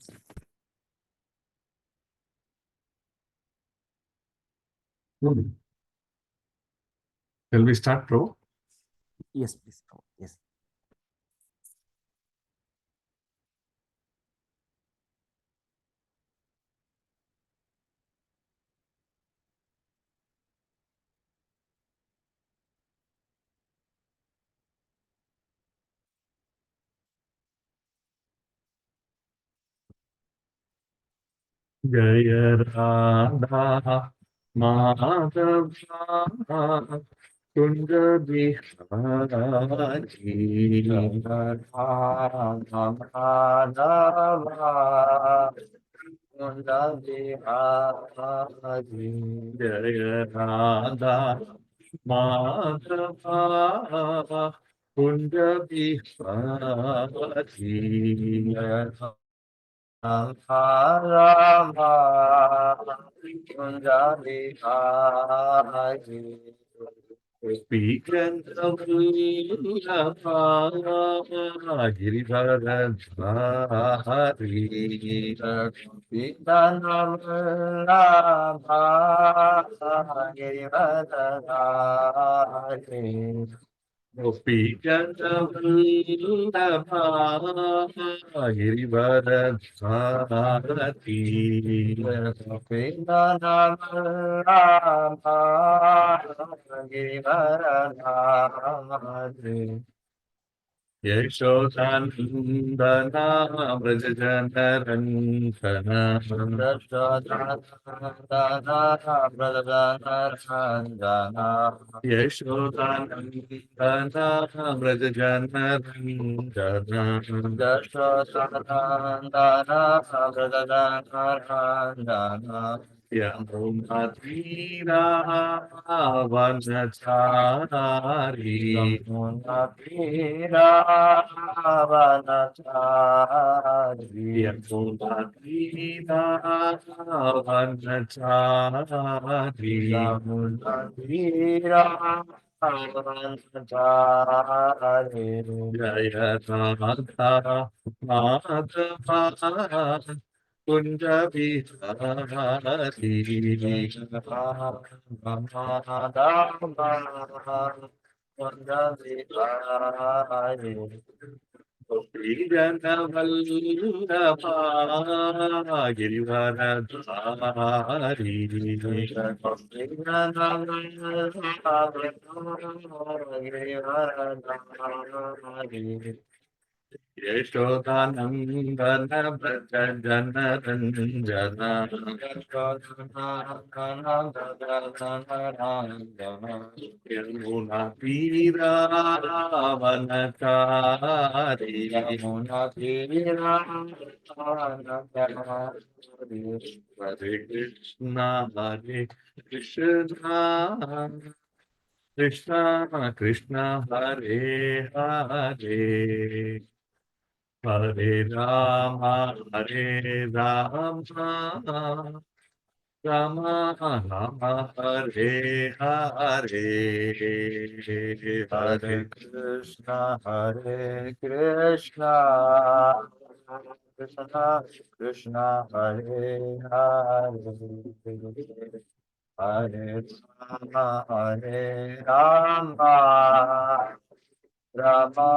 Shall we start, Prabhu? Yes, please. Yes. Jaya Radha Madhava Kunja Bihari Madhava Kunda Bihari Jaya Radha Madhava Kunja Bihari Rama Kunda Bihari Speaking of Giridharadhari Vidana Speaking of Girivaradhari Yashodhanandana Vrajajanaranjana Yashodhanandana Vrajajanaranjana Yamunatira Vanachari Yamunatira Vanachari Jaya Radha Madhava Kunja Bihari Gopijana Vallabha Giridharadhari Yashodanandana Braja Janaranjana Yamuna Tira Vanachari Hare Krishna Hare Krishna Krishna Krishna Hare Hare Hare Rama Hare Rama Rama Rama Hare Hare Hare Krishna, Hare Krishna, Krishna Krishna, Hare Hare, Hare Rama, Hare Rama, Rama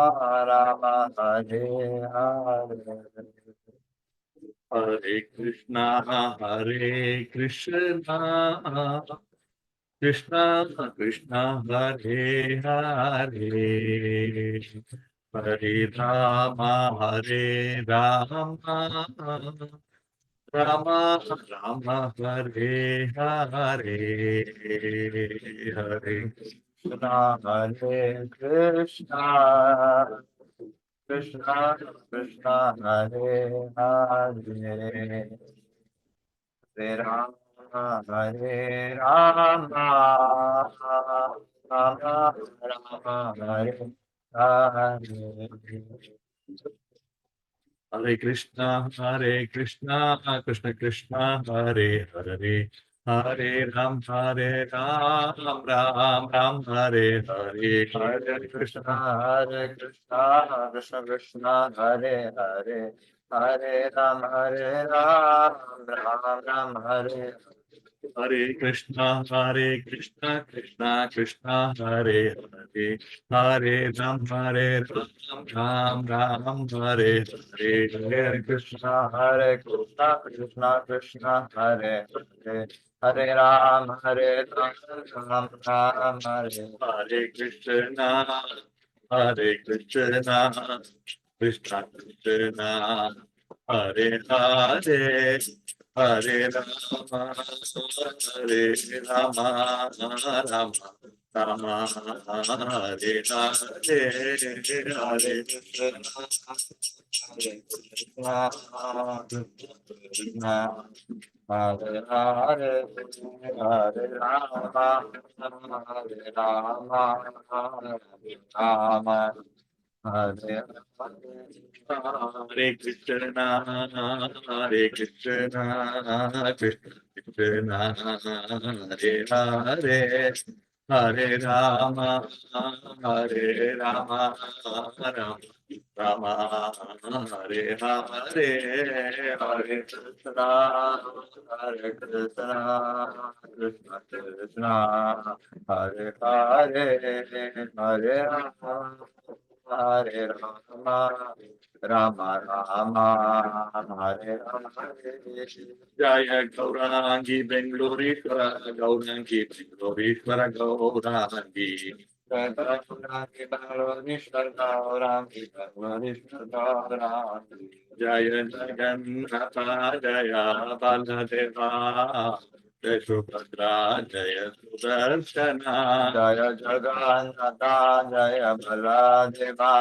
Rama, Hare Hare. Hare Krishna Hare Krishna Krishna Krishna Hare Hare Hare Rama Hare Rama Rama Rama Hare Hare Hare Krishna, Hare Krishna, Krishna Krishna, Hare Hare, Hare Rama, Hare Rama, Rama Rama, Hare Hare. Hare Krishna, Krishna Krishna, Hare Hare, Hare Ram, Ram Ram, Hare Hare, Hare Hare Krishna, Krishna. Hare Krishna, Krishna Krishna, Hare Hare, Hare Ram, Ram Ram, Hare. Hare Krishna, Krishna Krishna, Hare Hare, Hare Ram, Ram Ram, Hare Hare, Hare Hare Krishna. Krishna, Hare Krishna, Krishna Krishna, Hare Hare, Hare Ram, Ram Ram, Hare. Hare Krishna, Hare Krishna, Krishna Krishna, Hare Hare, Hare Rama, Hare Rama, Rama Rama, Hare Hare, Hare Hare Krishna, Hare Krishna, Krishna Hare Hare, Hare Rama, Hare Rama, Hare Rama, Hare Hare Krishna, Hare Krishna, Krishna Krishna, Hare Hare, Hare Rama, Hare Rama, Rama Rama, Hare Hare, Hare Krishna, Hare Krishna, Krishna Krishna, Hare Hare, Hare Rama, Hare Rama, Rama Rama, Hare Hare. Jaya Gaurangi Bengalurishwara Gaurangi Bengalurishwara Gaurangi Gaurangi, Bangalore, Gaurangi, Bangalore, Jaya Jagannatha Jaya Baladeva Jaya Subhadra Jaya Sudarshana Jaya Jagannatha, Jaya Baladeva,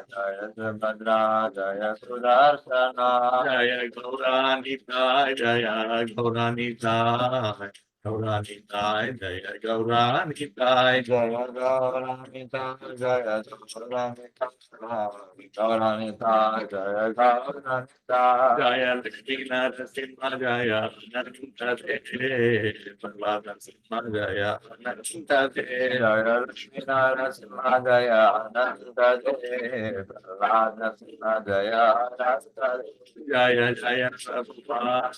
Jaya Subhadra, Jaya Sudarsana, Jaya Gauranita Jaya Gauranita Gauranita Jaya Gauranita Jaya Gauranita, Jaya Gauranita, Gauranita, Jaya Gauranita, Jaya Lakshmi Narasimha Jaya Ananta Te Bhagavatam Simha Jaya Ananta Te Jaya Lakshmi Narasimha, Jaya Ananta Dev, Radha Simha, Jaya Ananta Jaya Jaya Prabhupada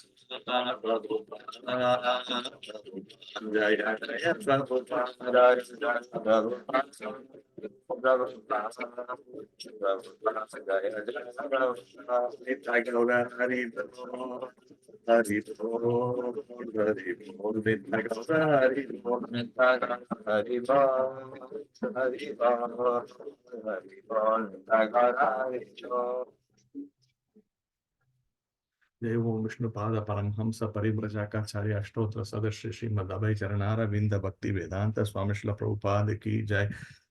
Prabhupada Jaya Jaya Prabhupada Jaya Jaya Prabhupada, Prabhupada, Prabhupada, Jaya Jaya Prabhupada. Nitya Gaura Hari Bol Hari Bol Hari Bol Nitya Gaura Hari Bol Hari Bol, Hari Bol, Hari Bol, Hari Bol. जय ओम विष्णुपाद परमहंस परिव्रजाकाचार्य अष्टोत्तर सदस्य श्रीमद् अभय चरणार विंद भक्ति वेदांत स्वामी श्रील प्रभुपाद की जय।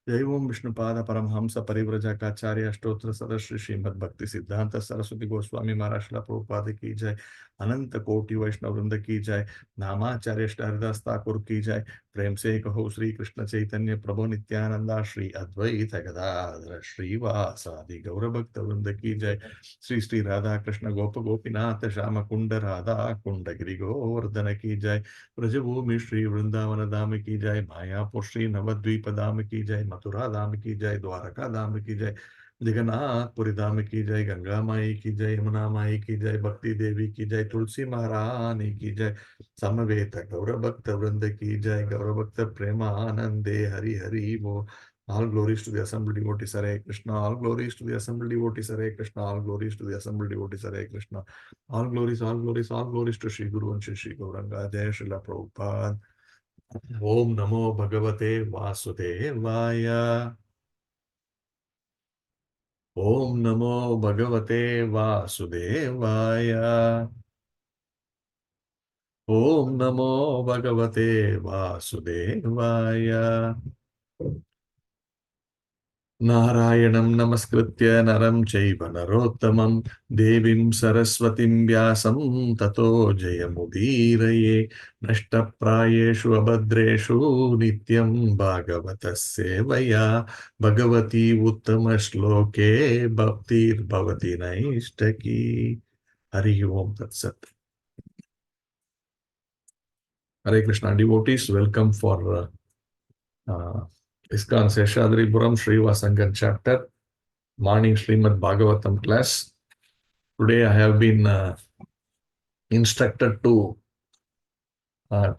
जय ओम विष्णुपाद परमहंस परिव्रजाकाचार्य अष्टोत्तर सदस्य श्रीमद् भक्ति सिद्धांत सरस्वती गोस्वामी महाराज श्रील प्रभुपाद की जय। अनंत कोटि वैष्णव वृंद की जय। नामाचार्य श्री हरिदास ठाकुर की जय। प्रेम से कहो श्री कृष्ण चैतन्य प्रभु नित्यानंदा श्री अद्वैत गदाधर श्रीवासादि गौर भक्त वृंद की जय। श्री श्री राधा कृष्ण गोप गोपीनाथ श्याम कुंड राधा कुंड गिरि गोवर्धन की जय। ब्रजभूमि श्री वृंदावन धाम की जय। मायापुर श्री नवद्वीप धाम की जय। मथुरा धाम की जय। द्वारका धाम की जय। जगन्नाथपुरी धाम की जय। गंगा माई की जय। यमुना माई की जय। भक्ति देवी की जय। तुलसी महारानी की जय। समवेत गौर भक्त वृंद की जय। गौर भक्त प्रेमानंदे हरि हरि वो। All glories to the assembled devotees, Hare Krishna. All glories to the assembled devotees, Hare Krishna. All glories to the assembled devotees, Hare Krishna. All glories, all glories, all glories to Shri Guru and Shri Gauranga. Jai Srila Prabhupada. Om Namo Bhagavate Vasudevaya. Om Namo Bhagavate Vasudevaya. Om Namo Bhagavate Vasudevaya. नारायणं नमस्कृत्य नरं चैव नरोत्तमं देवीं सरस्वतीं व्यासं ततो जयमुदीरये। नष्टप्रायेषु अभद्रेषु नित्यं भागवतः सेवया भगवती उत्तमश्लोके भक्तिर्भवति नैष्टकी। हरि ओम तत्सत्। Hare Krishna devotees, welcome for ISKCON Seshadripuram Srivasangan chapter, morning Srimad Bhagavatam class. Today I have been instructed to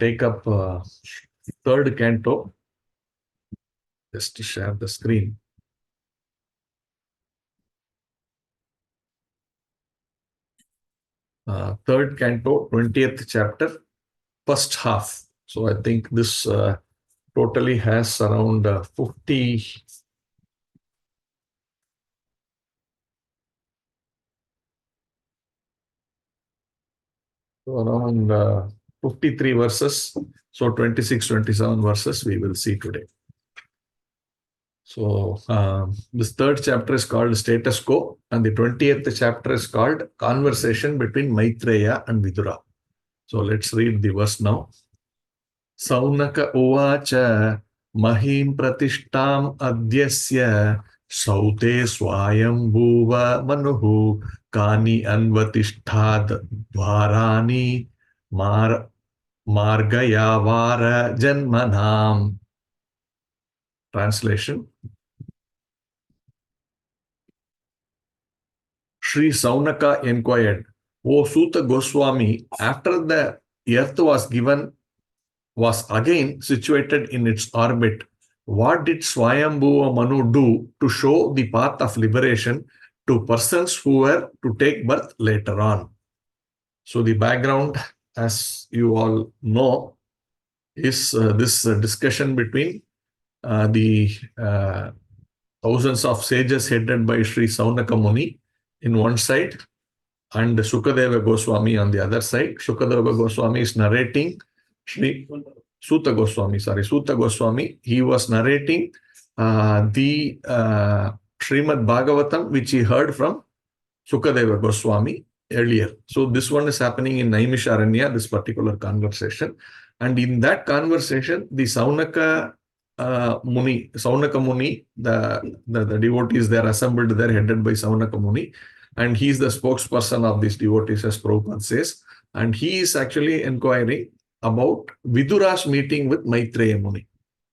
take up third canto. Just to share the screen. Third canto, 20th chapter, first half. So I think this totally has around 50, around 53 verses. So 26, 27 verses we will see today. So this third chapter is called Status Quo, and the 20th chapter is called Conversation between Maitreya and Vidura. So let's read the verse now. Saunaka uvacha mahim pratishtam adyasya saute swayam bhuva manuhu kani anvatishtad dvarani margayavara janmanam. Translation. Sri Saunaka inquired, O Suta Goswami, after the earth was again situated in its orbit, what did Swayambhuva Manu do to show the path of liberation to persons who were to take birth later on? So the background, as you all know, is this discussion between the thousands of sages headed by Sri Saunaka Muni in one side and Sukadeva Goswami on the other side. Sukadeva Goswami is narrating Suta Goswami. He was narrating the Srimad Bhagavatam, which he heard from Sukadeva Goswami earlier. So this one is happening in Naimisharanya, this particular conversation. And in that conversation, the Saunaka Muni, the devotees, they are assembled there, headed by Saunaka Muni. And he is the spokesperson of these devotees, as Prabhupada says. And he is actually inquiring about Vidura's meeting with Maitreya Muni.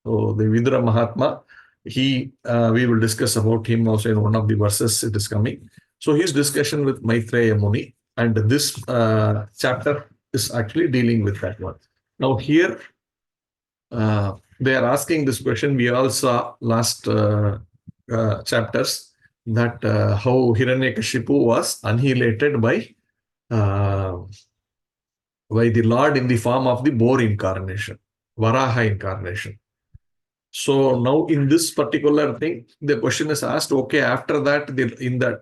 So the Vidura Mahatma, we will discuss about him also in one of the verses it is coming. So his discussion with Maitreya Muni, and this chapter is actually dealing with that one. Now here, they are asking this question. We all saw last chapters that how Hiranyakashipu was annihilated by the Lord in the form of the boar incarnation, Varaha incarnation. So now in this particular thing, the question is asked, okay, after that,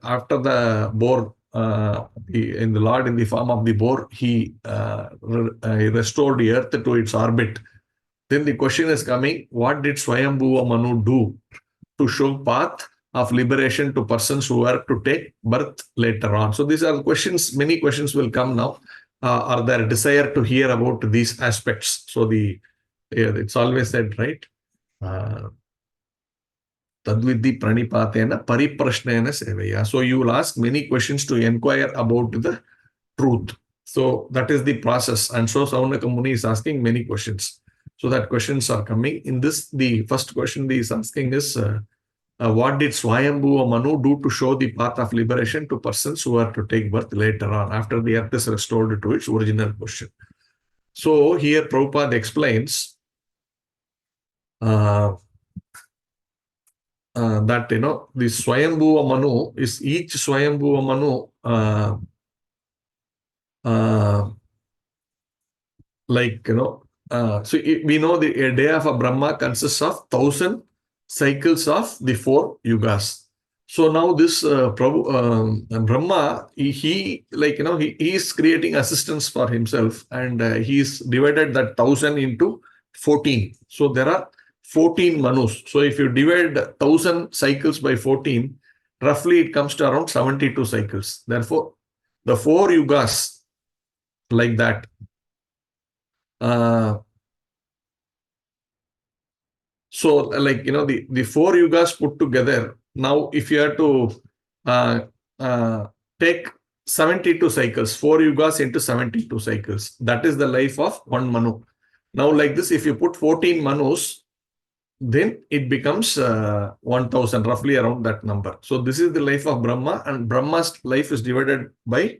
after the boar, in the Lord in the form of the boar, he restored the earth to its orbit. Then the question is coming, what did Swayambhuva Manu do to show path of liberation to persons who are to take birth later on? So these are the questions, many questions will come now. Are there desire to hear about these aspects? So it's always said, right? Tadvidhi pranipatena pariprashnena sevaya. So you will ask many questions to inquire about the truth. So that is the process. And so Saunaka Muni is asking many questions. So that questions are coming. In this, the first question he is asking is, what did Swayambhuva Manu do to show the path of liberation to persons who are to take birth later on, after the earth is restored to its original position? So here Prabhupada explains that, the Swayambhuva Manu is each Swayambhuva Manu, so we know a day of a Brahma consists of 1,000 cycles of the 4 yugas. So now this Brahma, he is creating assistance for himself, and he is divided that 1,000 into 14. So there are 14 Manus. So if you divide 1,000 cycles by 14, roughly it comes to around 72 cycles. Therefore, the 4 yugas like that. So the 4 yugas put together, now if you have to take 72 cycles, 4 yugas into 72 cycles, that is the life of one Manu. Now, like this, if you put 14 Manus, then it becomes 1000, roughly around that number. So this is the life of Brahma, and Brahma's life is divided by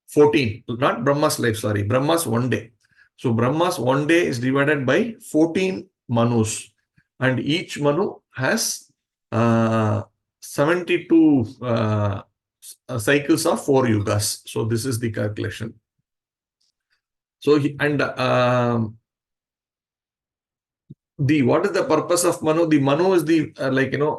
14. Not Brahma's life, sorry, Brahma's one day. So Brahma's one day is divided by 14 Manus, and each Manu has 72 cycles of 4 yugas. So this is the calculation. So what is the purpose of Manu? The Manu is the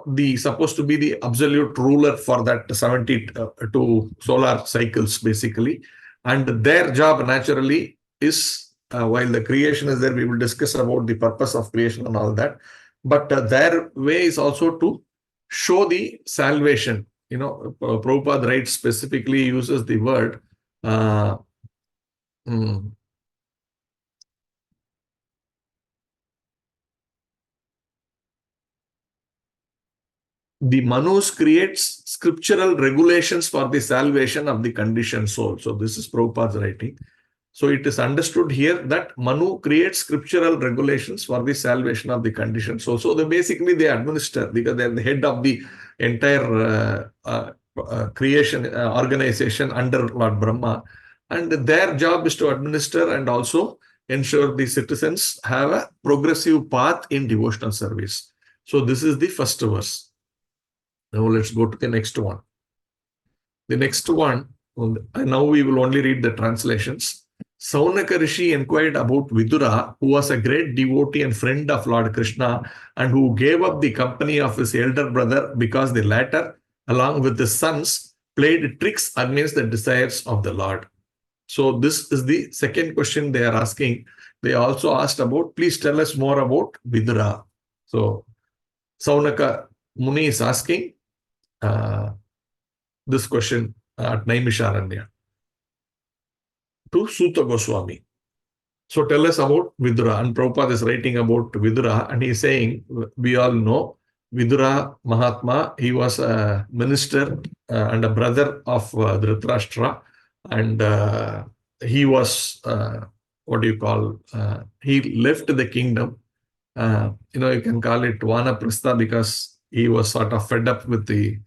the supposed to be the absolute ruler for that 72 solar cycles basically, and their job naturally is while the creation is there, we will discuss about the purpose of creation and all that, but their way is also to show the salvation. Prabhupada writes, specifically uses the word uh, mm, the Manus creates scriptural regulations for the salvation of the conditioned soul. So this is Prabhupada's writing. So it is understood here that Manu creates scriptural regulations for the salvation of the conditioned soul. So basically they administer, because they are the head of the entire creation organization under Lord Brahma. And their job is to administer and also ensure the citizens have a progressive path in devotional service. So this is the first verse. Now let's go to the next one. The next one, and now we will only read the translations. Saunaka Rishi inquired about Vidura, who was a great devotee and friend of Lord Krishna, and who gave up the company of his elder brother because the latter, along with his sons, played tricks against the desires of the Lord. So this is the second question they are asking. They also asked about, please tell us more about Vidura. So Saunaka Muni is asking this question at Naimisharanya to Suta Goswami. So tell us about Vidura. And Prabhupada is writing about Vidura, and he's saying, we all know Vidura Mahatma, he was a minister and a brother of Dhritarashtra, and he was, he left the kingdom. You can call it Vanaprastha, because he was sort of fed up with the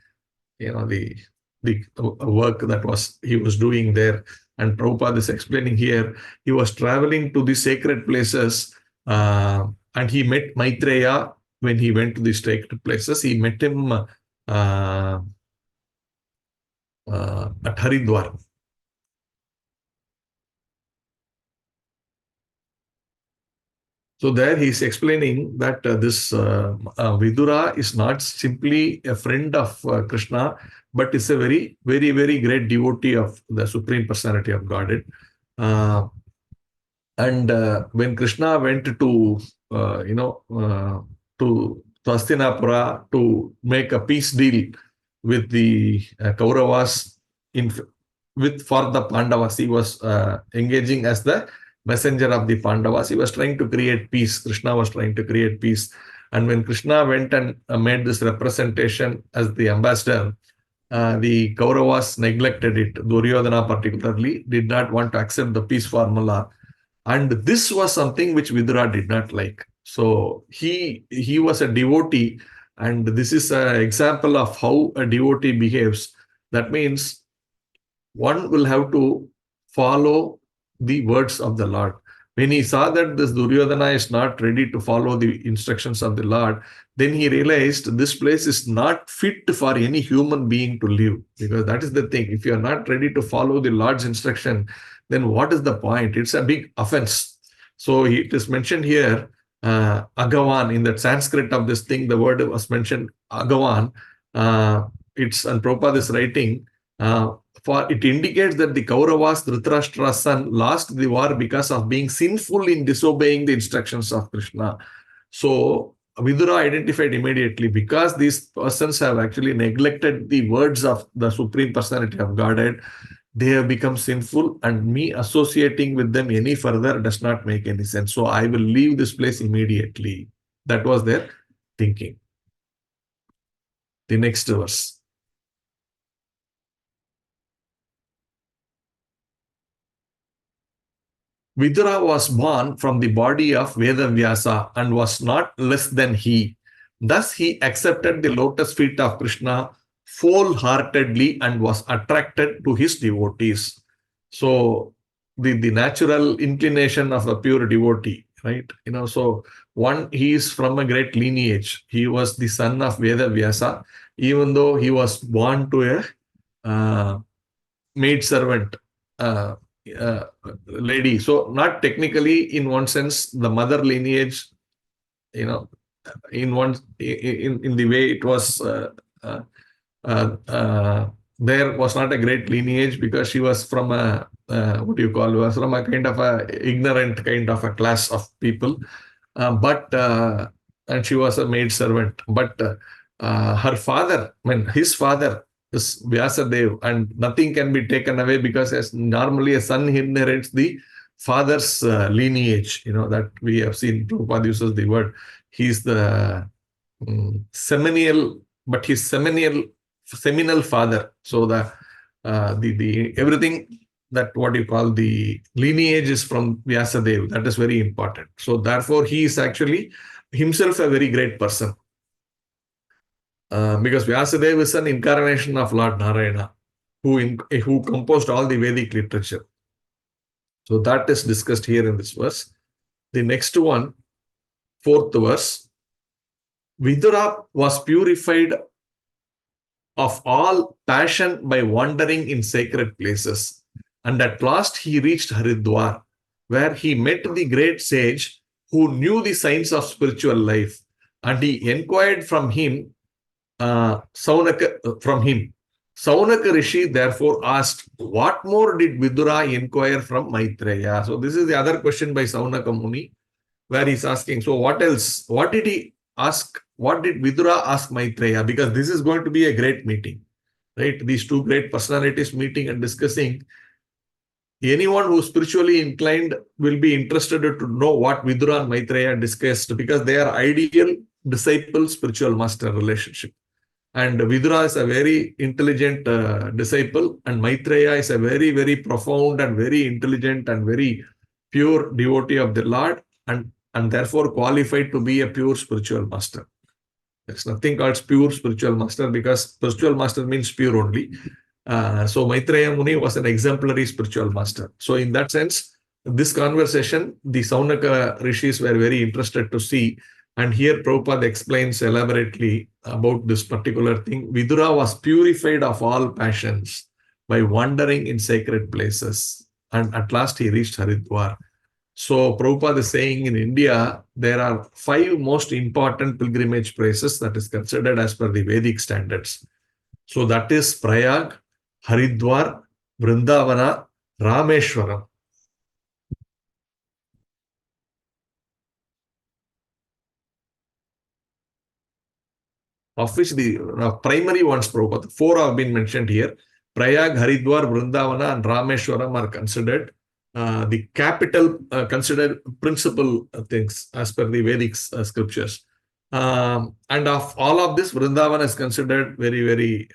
work that he was doing there. And Prabhupada is explaining here, he was traveling to the sacred places, and he met Maitreya when he went to the sacred places. He met him at Haridwar. So there he's explaining that this Vidura is not simply a friend of Krishna, but is a very, very, very great devotee of the Supreme Personality of Godhead. And when Krishna went to, to Hastinapura to make a peace deal with the Kauravas for the Pandavas, he was engaging as the messenger of the Pandavas. He was trying to create peace. Krishna was trying to create peace. And when Krishna went and made this representation as the ambassador, the Kauravas neglected it. Duryodhana particularly did not want to accept the peace formula. And this was something which Vidura did not like. So he was a devotee, and this is an example of how a devotee behaves. That means one will have to follow the words of the Lord. When he saw that this Duryodhana is not ready to follow the instructions of the Lord, then he realized this place is not fit for any human being to live. Because that is the thing. If you are not ready to follow the Lord's instruction, then what is the point? It's a big offense. So it is mentioned here, Agavan, in the Sanskrit of this thing, the word was mentioned, Agavan. And Prabhupada is writing, for it indicates that the Kauravas, Dhritarashtra's son, lost the war because of being sinful in disobeying the instructions of Krishna. So Vidura identified immediately, because these persons have actually neglected the words of the Supreme Personality of Godhead, they have become sinful, and me associating with them any further does not make any sense. So I will leave this place immediately. That was their thinking. The next verse. Vidura was born from the body of Vedavyasa and was not less than he. Thus, he accepted the lotus feet of Krishna wholeheartedly and was attracted to his devotees. So, the natural inclination of a pure devotee, right? So one, he is from a great lineage. He was the son of Vedavyasa, even though he was born to a maid servant uh, uh, lady. So not technically, in one sense, the mother lineage, you know, in the way it was uh, uh, uh, there was not a great lineage because she was from a what do you call, was from a kind of a ignorant kind of a class of people, but and she was a maid servant. But her father, I mean his father, is Vyasadev, and nothing can be taken away because as normally a son inherits the father's lineage. That we have seen. Prabhupada uses the word. He's the seminal, but his seminal father. So the everything that what you call the lineage is from Vyasadev. That is very important. So therefore, he is actually himself a very great person. Because Vyasadeva is an incarnation of Lord Narayana, who composed all the Vedic literature. So that is discussed here in this verse. The next one, fourth verse. Vidura was purified of all passion by wandering in sacred places. And at last he reached Haridwar, where he met the great sage who knew the signs of spiritual life. And he inquired from him, Saunaka Rishi therefore asked, what more did Vidura inquire from Maitreya? So this is the other question by Saunaka Muni, where he's asking, so what else? What did he ask? What did Vidura ask Maitreya? Because this is going to be a great meeting, right? These two great personalities meeting and discussing. Anyone who is spiritually inclined will be interested to know what Vidura and Maitreya discussed, because they are ideal disciple spiritual master relationship. And Vidura is a very intelligent disciple, and Maitreya is a very, very profound and very intelligent and very pure devotee of the Lord, and therefore qualified to be a pure spiritual master. There's nothing called pure spiritual master, because spiritual master means pure only. So Maitreya Muni was an exemplary spiritual master. So in that sense, this conversation, the Saunaka rishis were very interested to see. And here Prabhupada explains elaborately about this particular thing. Vidura was purified of all passions by wandering in sacred places. And at last he reached Haridwar. So Prabhupada is saying in India, there are 5 most important pilgrimage places that is considered as per the Vedic standards. So that is Prayag, Haridwar, Vrindavana, Rameshwaram. Of which the primary ones, Prabhupada, 4 have been mentioned here. Prayag, Haridwar, Vrindavana, and Rameshwaram are considered the capital, considered principal things as per the Vedic scriptures. And of all of this, Vrindavana is considered very, very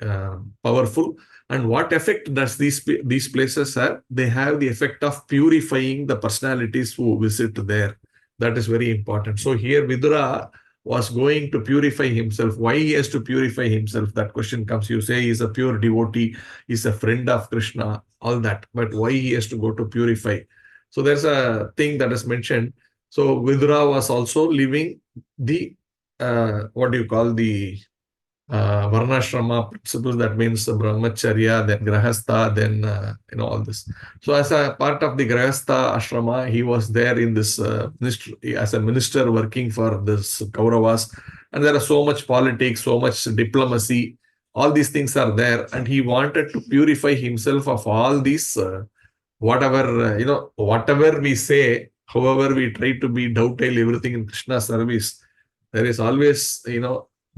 powerful. And what effect does these places have? They have the effect of purifying the personalities who visit there. That is very important. So here Vidura was going to purify himself. Why he has to purify himself? That question comes. You say he's a pure devotee, he's a friend of Krishna, all that. But why he has to go to purify? So there's a thing that is mentioned. So Vidura was also living the, what do you call, the Varnashrama principles. That means Brahmacharya, then Grahastha, then all this. So as a part of the Grahastha ashrama, he was there in this ministry, as a minister working for this Kauravas. And there are so much politics, so much diplomacy, all these things are there. And he wanted to purify himself of all these, whatever we say, however we try to be dovetail everything in Krishna's service, there is always,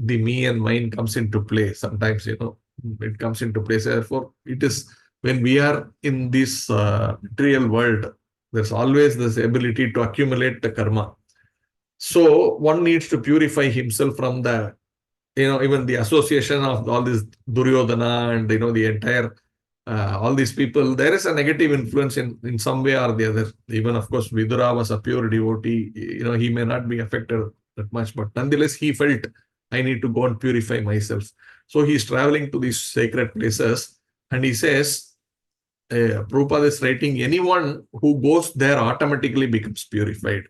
the me and mine comes into play. Sometimes, it comes into place. Therefore, it is when we are in this material world, there's always this ability to accumulate the karma. So one needs to purify himself from the, even the association of all this Duryodhana and, the entire all these people, there is a negative influence in some way or the other. Even, of course, Vidura was a pure devotee. He may not be affected that much, but nonetheless, he felt, I need to go and purify myself. So he's traveling to these sacred places, and he says, Prabhupada is writing, anyone who goes there automatically becomes purified.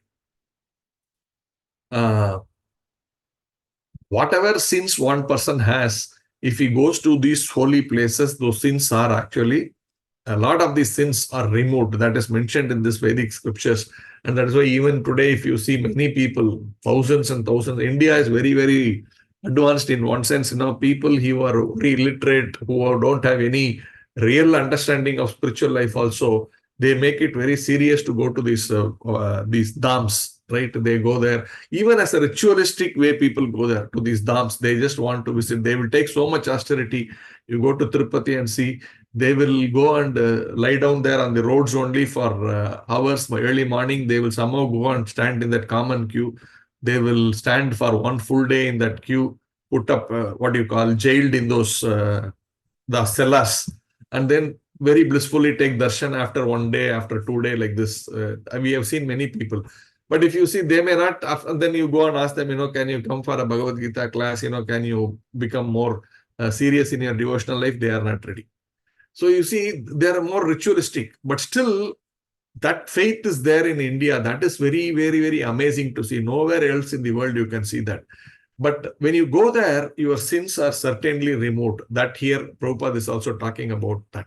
Whatever sins one person has, if he goes to these holy places, those sins are actually, a lot of these sins are removed. That is mentioned in this Vedic scriptures. And that is why even today, if you see many people, thousands and thousands, India is very, very advanced in one sense. People who are very illiterate, who don't have any real understanding of spiritual life also, they make it very serious to go to these dhams, right? They go there. Even as a ritualistic way, people go there to these dhams. They just want to visit. They will take so much austerity. You go to Tirupati and see, they will go and lie down there on the roads only for hours. By early morning, they will somehow go and stand in that common queue. They will stand for one full day in that queue, put up jailed in those the cellars, and then very blissfully take darshan after 1 day, after 2 days, like this. We have seen many people. But if you see, they may not, then you go and ask them, can you come for a Bhagavad Gita class? Can you become more serious in your devotional life? They are not ready. So you see, they are more ritualistic, but still that faith is there in India. That is very, very, very amazing to see. Nowhere else in the world you can see that. But when you go there, your sins are certainly removed. That here, Prabhupada is also talking about that.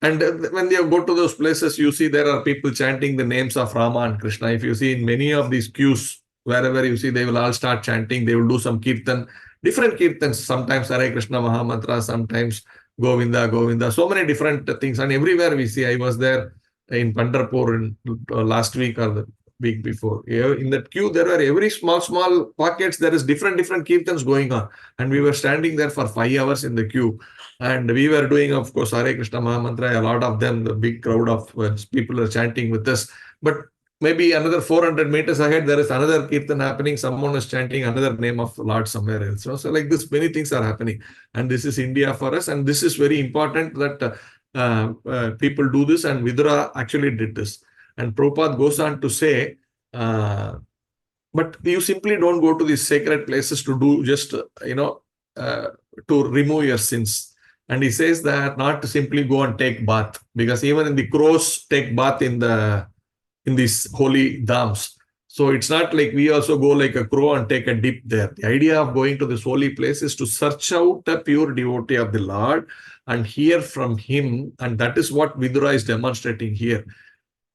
And when you go to those places, you see there are people chanting the names of Rama and Krishna. If you see in many of these queues, wherever you see, they will all start chanting. They will do some kirtan, different kirtans. Sometimes Hare Krishna Mahamantra, sometimes Govinda, Govinda. So many different things. And everywhere we see, I was there in Pandharpur last week or the week before. In that queue, there were every small pockets. There is different kirtans going on. And we were standing there for 5 hours in the queue. And we were doing, of course, Hare Krishna Mahamantra. A lot of them, the big crowd of people are chanting with us. But maybe another 400 meters ahead, there is another kirtan happening. Someone is chanting another name of Lord somewhere else. So like this, many things are happening. And this is India for us. And this is very important that people do this. And Vidura actually did this. And Prabhupada goes on to say, but you simply don't go to these sacred places to do just, to remove your sins. And he says that not to simply go and take bath, because even in the crows take bath in these holy dhams. So it's not like we also go like a crow and take a dip there. The idea of going to this holy place is to search out a pure devotee of the Lord and hear from him. And that is what Vidura is demonstrating here.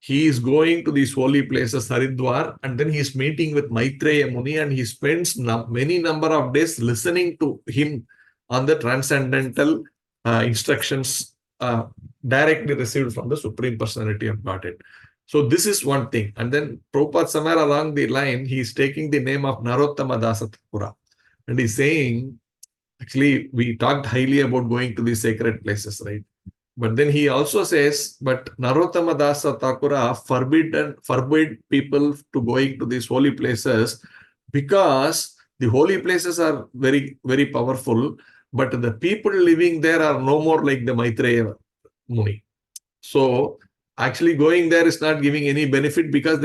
He is going to these holy places, Haridwar, and then he is meeting with Maitreya Muni, and he spends many number of days listening to him on the transcendental instructions directly received from the Supreme Personality of Godhead. So this is one thing. And then Prabhupada, somewhere along the line, he is taking the name of Narottama Dasa Thakura. And he's saying, actually, we talked highly about going to these sacred places, right? But then he also says, but Narottama Dasa Thakura forbid people to going to these holy places because the holy places are very, very powerful, but the people living there are no more like the Maitreya Muni. So actually going there is not giving any benefit, because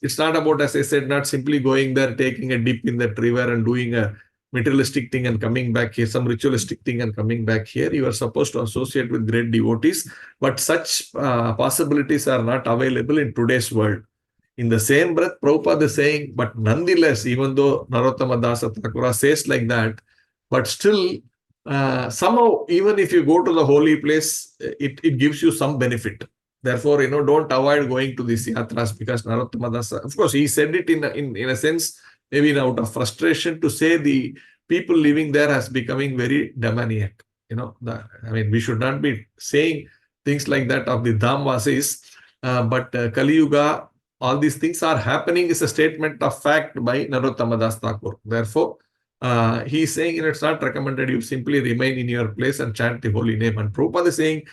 it's not about, as I said, not simply going there, taking a dip in that river and doing a materialistic thing and coming back here, some ritualistic thing and coming back here. You are supposed to associate with great devotees, but such possibilities are not available in today's world. In the same breath, Prabhupada is saying, but nonetheless, even though Narottama Dasa Thakura says like that, but still, somehow, even if you go to the holy place, it gives you some benefit. Therefore, don't avoid going to these yatras, because Narottama Dasa, of course, he said it in a sense, maybe out of frustration, to say the people living there has becoming very demoniac. We should not be saying things like that of the Dhamvasis, but Kali Yuga, all these things are happening is a statement of fact by Narottama Das Thakur. Therefore, he is saying it's not recommended. You simply remain in your place and chant the holy name. And Prabhupada is saying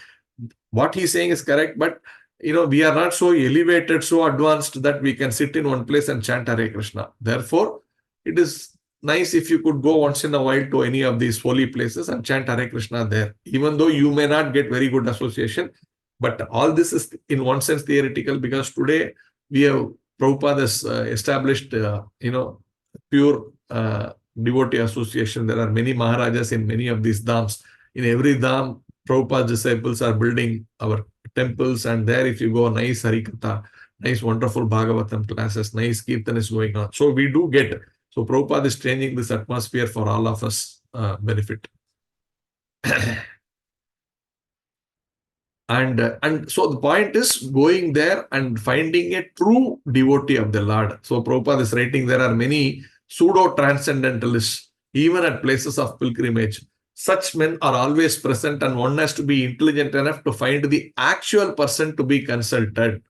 what he's saying is correct, but we are not so elevated, so advanced that we can sit in one place and chant Hare Krishna. Therefore, it is nice if you could go once in a while to any of these holy places and chant Hare Krishna there, even though you may not get very good association. But all this is in one sense theoretical, because today we have Prabhupada has established, pure devotee association. There are many Maharajas in many of these dhams. In every dham, Prabhupada's disciples are building our temples, and there if you go, nice Harikatha, nice wonderful Bhagavatam classes, nice Kirtan is going on. So we do get, so Prabhupada is changing this atmosphere for all of us benefit. And so the point is going there and finding a true devotee of the Lord. So Prabhupada is writing, there are many pseudo-transcendentalists, even at places of pilgrimage. Such men are always present, and one has to be intelligent enough to find the actual person to be consulted.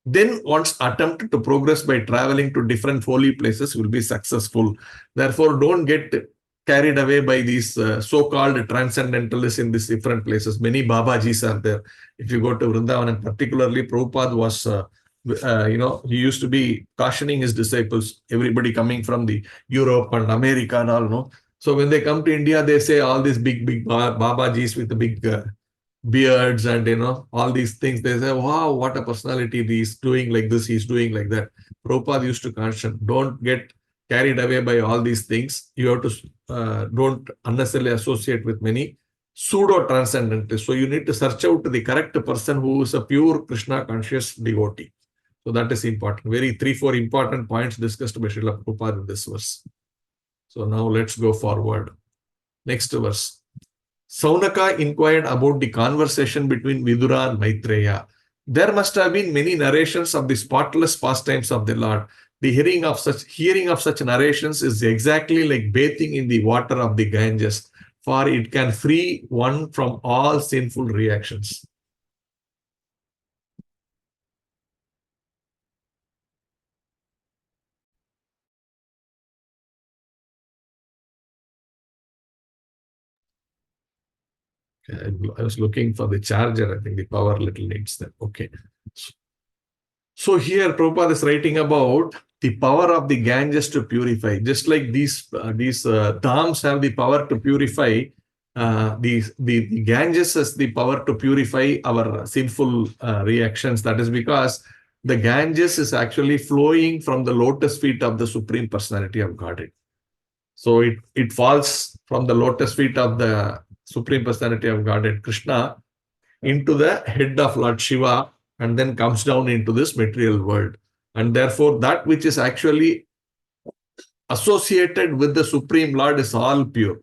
Then one's attempt to progress by traveling to different holy places will be successful. Therefore, don't get carried away by these so-called transcendentalists in these different places. Many Babajis are there. If you go to Vrindavan, and particularly Prabhupada was, he used to be cautioning his disciples, everybody coming from the Europe and America and all, no? So when they come to India, they say all these big Babajis with the big beards and all these things. They say, wow, what a personality, he's doing like this, he's doing like that. Prabhupada used to caution, don't get carried away by all these things. You have to don't unnecessarily associate with many pseudo-transcendentalists. So you need to search out the correct person who is a pure Krishna conscious devotee. So that is important. 3-4 important points discussed by Srila Prabhupada in this verse. So now let's go forward. Next verse. Saunaka inquired about the conversation between Vidura and Maitreya. There must have been many narrations of the spotless pastimes of the Lord. The hearing of such narrations is exactly like bathing in the water of the Ganges, for it can free one from all sinful reactions. I was looking for the charger. I think the power little needs that. Okay. So here Prabhupada is writing about the power of the Ganges to purify. Just like these dhams have the power to purify, the Ganges has the power to purify our sinful reactions. That is because the Ganges is actually flowing from the lotus feet of the Supreme Personality of Godhead. So it falls from the lotus feet of the Supreme Personality of Godhead, Krishna, into the head of Lord Shiva, and then comes down into this material world. And therefore, that which is actually associated with the Supreme Lord is all pure.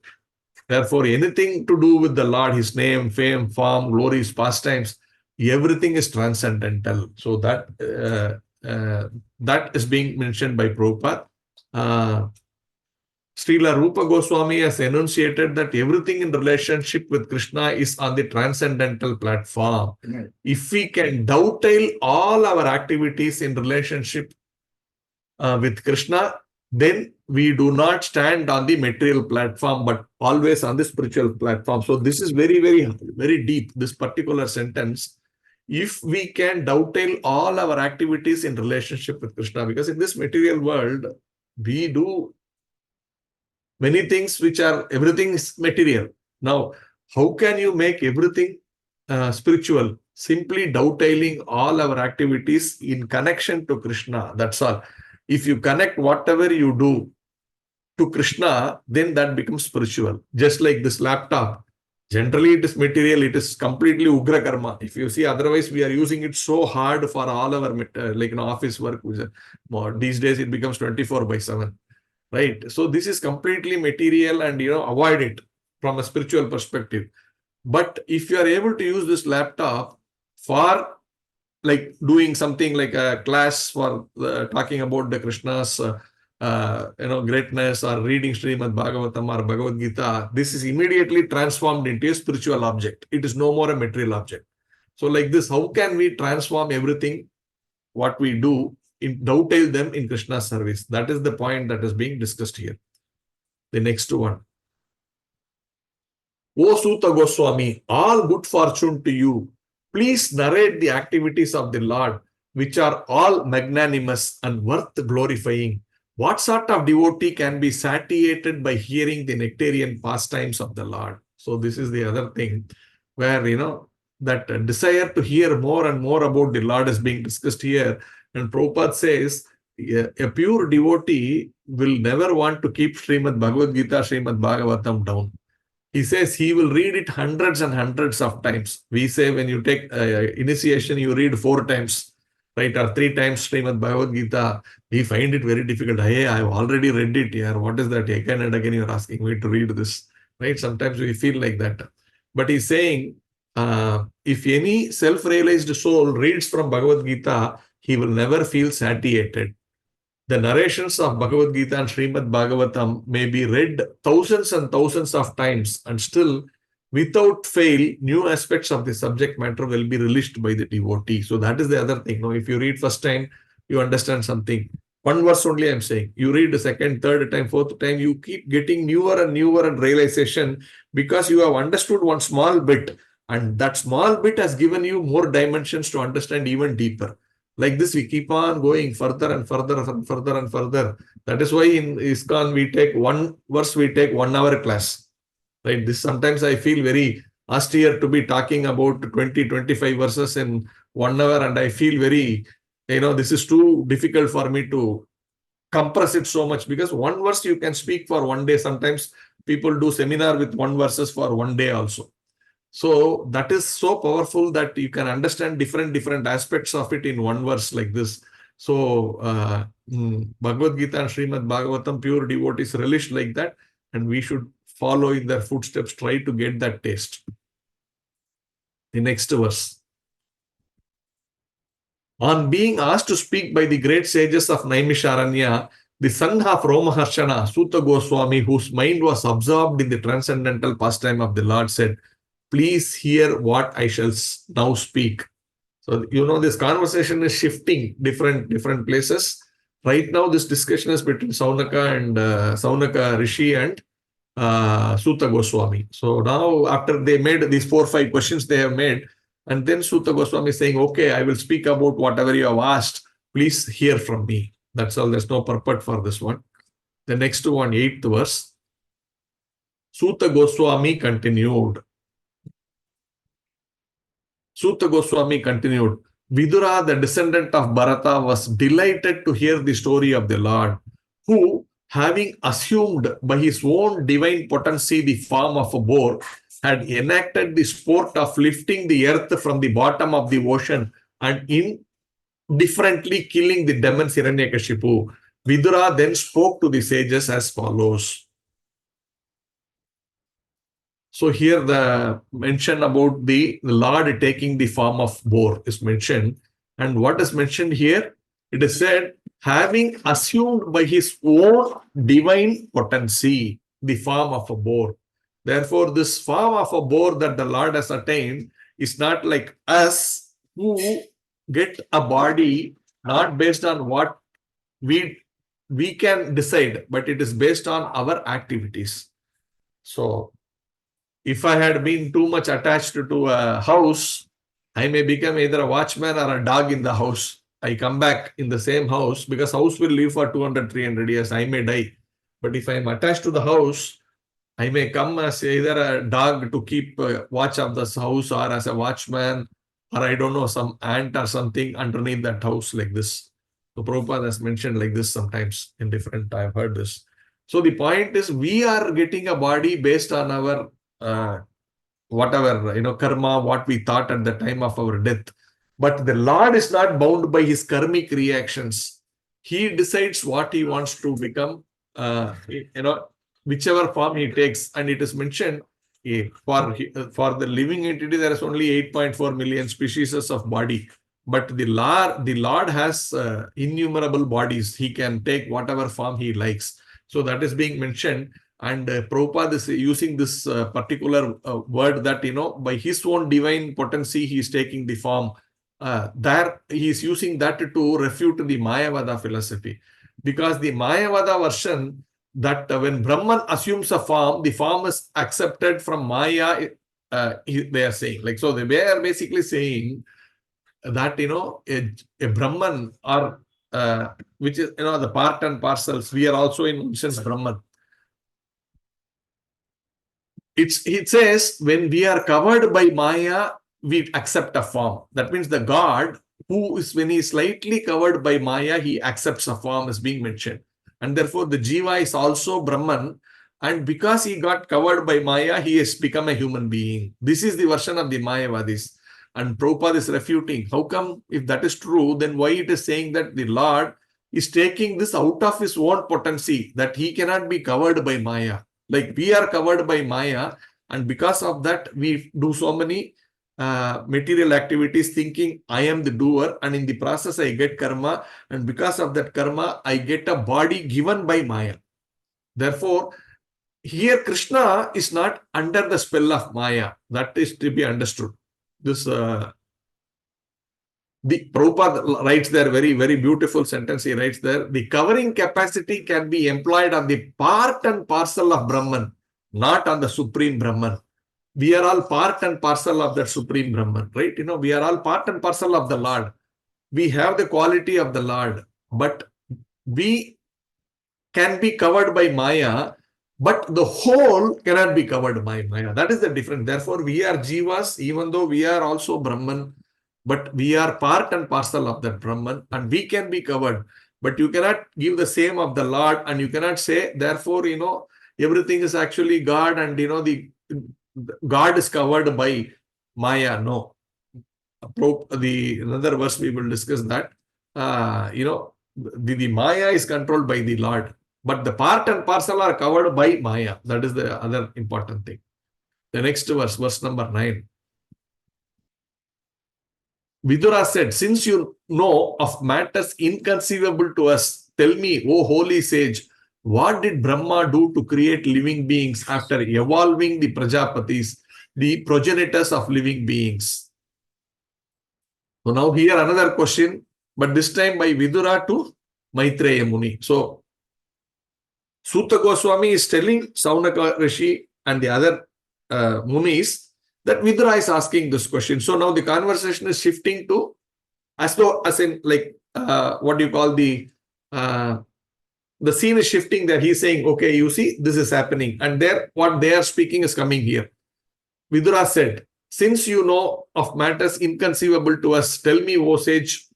Therefore, anything to do with the Lord, his name, fame, form, glories, pastimes, everything is transcendental. So that is being mentioned by Prabhupada. Srila Rupa Goswami has enunciated that everything in relationship with Krishna is on the transcendental platform. Mm-hmm. If we can dovetail all our activities in relationship with Krishna, then we do not stand on the material platform, but always on the spiritual platform. So this is very, very, very deep, this particular sentence. If we can dovetail all our activities in relationship with Krishna, because in this material world, we do many things which are, everything is material. Now, how can you make everything spiritual? Simply dovetailing all our activities in connection to Krishna. That's all. If you connect whatever you do to Krishna, then that becomes spiritual. Just like this laptop. Generally, it is material. It is completely ugra karma. If you see, otherwise, we are using it so hard for all our office work. These days, it becomes 24/7. Right. So this is completely material, and avoid it from a spiritual perspective. But if you are able to use this laptop for like doing something like a class for talking about the Krishna's greatness, or reading Srimad Bhagavatam or Bhagavad Gita, this is immediately transformed into a spiritual object. It is no more a material object. So like this, how can we transform everything what we do, dovetail them in Krishna's service? That is the point that is being discussed here. The next one. O Suta Goswami, all good fortune to you. Please narrate the activities of the Lord, which are all magnanimous and worth glorifying. What sort of devotee can be satiated by hearing the nectarian pastimes of the Lord? So this is the other thing where, that desire to hear more and more about the Lord is being discussed here. And Prabhupada says, a pure devotee will never want to keep Srimad Bhagavad Gita, Srimad Bhagavatam down. He says he will read it hundreds and hundreds of times. We say when you take initiation, you read 4 times, right? Or 3 times Srimad Bhagavad Gita. We find it very difficult. Hey, I've already read it here. What is that? Again and again, you're asking me to read this, right? Sometimes we feel like that. But he's saying, if any self-realized soul reads from Bhagavad Gita, he will never feel satiated. The narrations of Bhagavad Gita and Srimad Bhagavatam may be read thousands and thousands of times, and still, without fail, new aspects of the subject matter will be released by the devotee. So that is the other thing. Now, if you read first time, you understand something. One verse only I'm saying. You read the second, third time, fourth time, you keep getting newer and newer and realization because you have understood one small bit. And that small bit has given you more dimensions to understand even deeper. Like this, we keep on going further and further and further and further. That is why in ISKCON, we take one verse, we take 1 hour class. Right? This sometimes I feel very austere to be talking about 20, 25 verses in 1 hour, and I feel very, this is too difficult for me to compress it so much, because one verse you can speak for 1 day. Sometimes people do seminar with 1 verses for 1 day also. So that is so powerful that you can understand different aspects of it in 1 verse like this. So Bhagavad Gita and Srimad Bhagavatam, pure devotees relished like that, and we should follow in their footsteps, try to get that taste. The next verse. On being asked to speak by the great sages of Naimisharanya, the son of Romaharshana, Sutta Goswami, whose mind was absorbed in the transcendental pastime of the Lord, said, "Please hear what I shall now speak." So, this conversation is shifting different places. Right now, this discussion is between Saunaka Rishi and Sutta Goswami. So now, after they made these 4 or 5 questions they have made, and then Sutta Goswami is saying, "Okay, I will speak about whatever you have asked. Please hear from me." That's all. There's no purport for this one. The next one, 8th verse. Sutta Goswami continued. Sutta Goswami continued, "Vidura, the descendant of Bharata, was delighted to hear the story of the Lord, who, having assumed by his own divine potency the form of a boar, had enacted the sport of lifting the earth from the bottom of the ocean and indifferently killing the demon Hiranyakashipu. Vidura then spoke to the sages as follows." So here the mention about the Lord taking the form of boar is mentioned. And what is mentioned here? It is said, having assumed by his own divine potency the form of a boar. Therefore, this form of a boar that the Lord has attained is not like us who get a body not based on what we can decide, but it is based on our activities. So if I had been too much attached to a house, I may become either a watchman or a dog in the house. I come back in the same house because house will live for 200, 300 years. I may die. But if I am attached to the house, I may come as either a dog to keep watch of this house, or as a watchman, or I don't know, some ant or something underneath that house like this. So Prabhupada has mentioned like this sometimes in different, I've heard this. So the point is, we are getting a body based on our whatever, karma, what we thought at the time of our death. But the Lord is not bound by his karmic reactions. He decides what he wants to become, whichever form he takes. And it is mentioned for the living entity, there is only 8.4 million species of body. But the Lord has innumerable bodies. He can take whatever form he likes. So that is being mentioned. And Prabhupada is using this particular word that, by his own divine potency, he is taking the form. There, he is using that to refute the Mayavada philosophy. Because the Mayavada version, that when Brahman assumes a form, the form is accepted from Maya, they are saying. So they are basically saying that, a Brahman or which is, the part and parcels. We are also in one sense Brahman. It says when we are covered by Maya, we accept a form. That means the God who is, when he is slightly covered by Maya, he accepts a form as being mentioned. And therefore the Jiva is also Brahman. And because he got covered by Maya, he has become a human being. This is the version of the Mayavadis. And Prabhupada is refuting. How come, if that is true, then why it is saying that the Lord is taking this out of his own potency, that he cannot be covered by Maya. Like we are covered by Maya, and because of that, we do so many material activities thinking I am the doer, and in the process I get karma, and because of that karma, I get a body given by Maya. Therefore, here Krishna is not under the spell of Maya. That is to be understood. This the Prabhupada writes there, very, very beautiful sentence he writes there. The covering capacity can be employed on the part and parcel of Brahman, not on the Supreme Brahman. We are all part and parcel of that Supreme Brahman, right? We are all part and parcel of the Lord. We have the quality of the Lord, but we can be covered by Maya, but the whole cannot be covered by Maya. That is the difference. Therefore, we are Jivas, even though we are also Brahman, but we are part and parcel of that Brahman, and we can be covered. But you cannot give the same of the Lord, and you cannot say, therefore, everything is actually God, and the God is covered by Maya. No. Another verse we will discuss that. The Maya is controlled by the Lord, but the part and parcel are covered by Maya. That is the other important thing. The next verse, verse number 9. Vidura said, since you know of matters inconceivable to us, tell me, O holy sage, what did Brahma do to create living beings after evolving the Prajapatis, the progenitors of living beings? So now here another question, but this time by Vidura to Maitreya Muni. So Sutta Goswami is telling Saunaka Rishi and the other Munis that Vidura is asking this question. So now the conversation is shifting to, as in like, what do you call the scene is shifting there. He's saying, okay, you see, this is happening. And there, what they are speaking is coming here. Vidura said, since you know of matters inconceivable to us, tell me, O sage,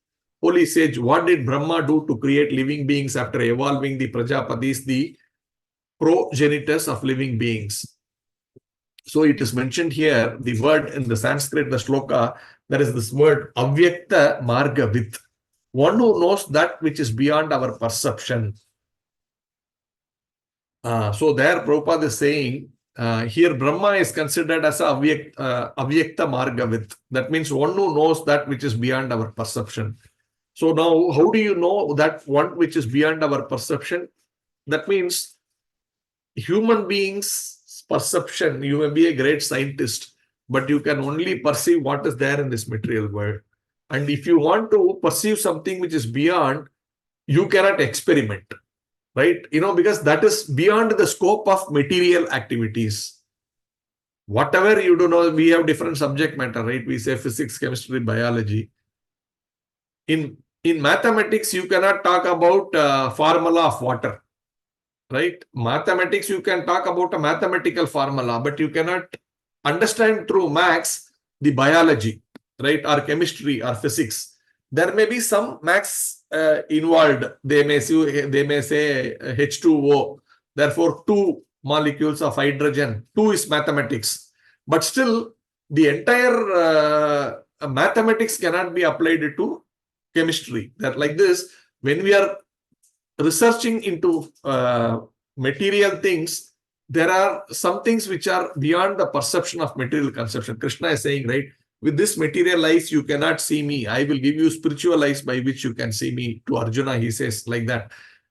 holy sage, what did Brahma do to create living beings after evolving the Prajapatis, the progenitors of living beings? So it is mentioned here, the word in the Sanskrit, the shloka, there is this word, avyakta margavit, one who knows that which is beyond our perception. So there Prabhupada is saying, here Brahma is considered as a avyakta margavit. That means one who knows that which is beyond our perception. So now, how do you know that one which is beyond our perception? That means human beings' perception, you may be a great scientist, but you can only perceive what is there in this material world. And if you want to perceive something which is beyond, you cannot experiment, right? Because that is beyond the scope of material activities. Whatever you do know, we have different subject matter, right? We say physics, chemistry, biology. In mathematics, you cannot talk about formula of water. Right? Mathematics, you can talk about a mathematical formula, but you cannot understand through maths the biology, right? Or chemistry or physics. There may be some maths involved. They may say H2O. Therefore, 2 molecules of hydrogen. 2 is mathematics. But still, the entire mathematics cannot be applied to chemistry. That like this, when we are researching into material things, there are some things which are beyond the perception of material conception. Krishna is saying, right, with this material eyes, you cannot see me. I will give you spiritual eyes by which you can see me. To Arjuna, he says like that.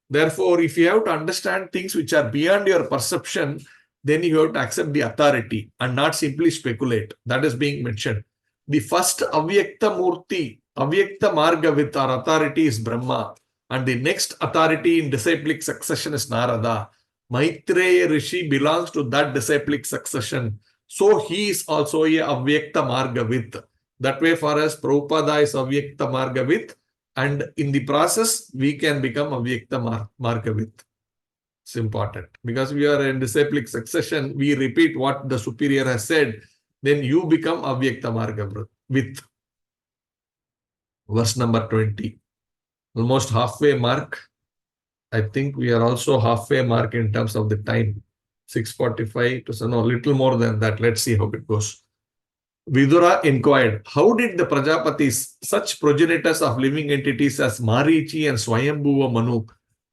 Therefore, if you have to understand things which are beyond your perception, then you have to accept the authority and not simply speculate. That is being mentioned. The first avyakta murti, avyakta margavit or authority is Brahma. And the next authority in disciplic succession is Narada. Maitreya Rishi belongs to that disciplic succession. So he is also a avyakta margavit. That way for us, Prabhupada is avyakta margavit And in the process, we can become Avyakta Margavit. It's important because we are in disciplic succession. We repeat what the superior has said. Then you become Avyakta Margavit with verse number 20. Almost halfway mark. I think we are also halfway mark in terms of the time. 6:45 to no, little more than that. Let's see how it goes. Vidura inquired, how did the Prajapatis, such progenitors of living entities as Marichi and Swayambhuva Manu,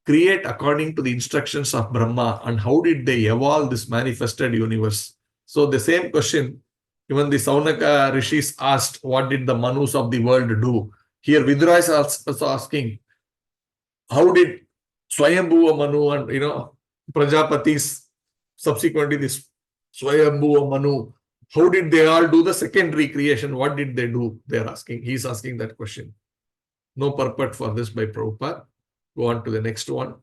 create according to the instructions of Brahma, and how did they evolve this manifested universe? So the same question, even the Saunaka rishis asked, what did the Manus of the world do? Here Vidura is also asking, how did Swayambhuva Manu and Prajapatis, subsequently this Swayambhuva Manu, how did they all do the secondary creation? What did they do? They're asking. He's asking that question. No purport for this by Prabhupada. Go on to the next one.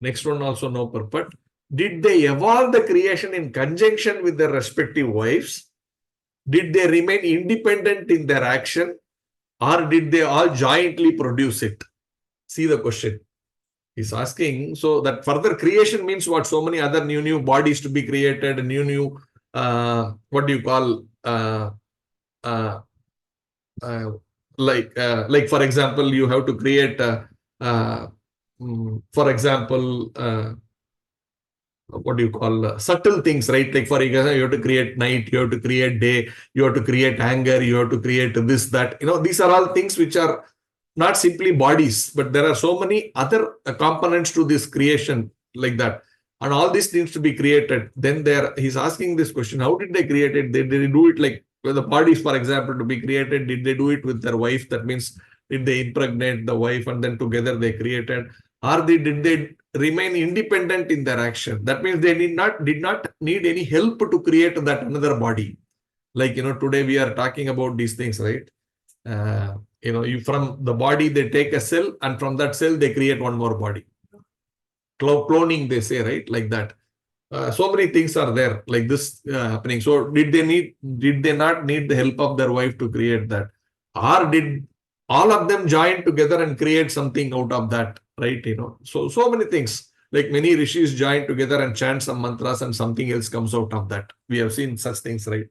Next one also no purport. Did they evolve the creation in conjunction with their respective wives? Did they remain independent in their action? Or did they all jointly produce it? See the question. He's asking, so that further creation means what? So many other new bodies to be created, new what do you call like for example, you have to create for example what do you call subtle things, right? Like for example, you have to create night, you have to create day, you have to create anger, you have to create this, that, these are all things which are not simply bodies, but there are so many other components to this creation like that. And all this needs to be created. Then he's asking this question, how did they create it? Did they do it like the bodies, for example, to be created? Did they do it with their wife? That means, did they impregnate the wife and then together they created? Or did they remain independent in their action? That means they did not need any help to create that another body. Like, today we are talking about these things, right? From the body, they take a cell, and from that cell, they create one more body. Cloning, they say, right? Like that. So many things are there like this happening. So did they not need the help of their wife to create that? Or did all of them join together and create something out of that, right? So many things, like many rishis join together and chant some mantras and something else comes out of that. We have seen such things, right?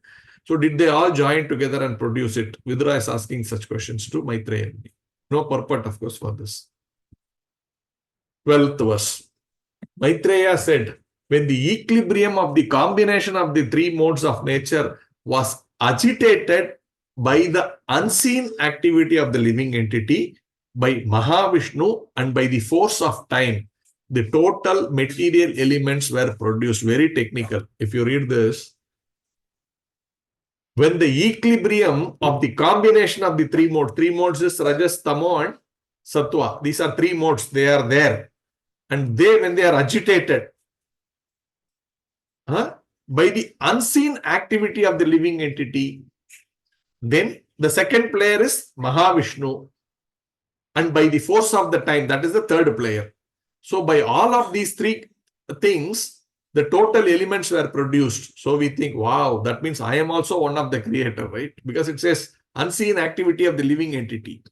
So did they all join together and produce it? Vidura is asking such questions to Maitreya. No purport, of course, for this. 12th verse. Maitreya said, when the equilibrium of the combination of the three modes of nature was agitated by the unseen activity of the living entity, by Mahavishnu, and by the force of time, the total material elements were produced. Very technical. If you read this, when the equilibrium of the combination of the three modes is Rajas, Tamo, and Sattva. These are three modes. They are there. And when they are agitated by the unseen activity of the living entity, then the second player is Mahavishnu. And by the force of the time, that is the third player. So by all of these three things, the total elements were produced. So we think, wow, that means I am also one of the creator, right? Because it says unseen activity of the living entity.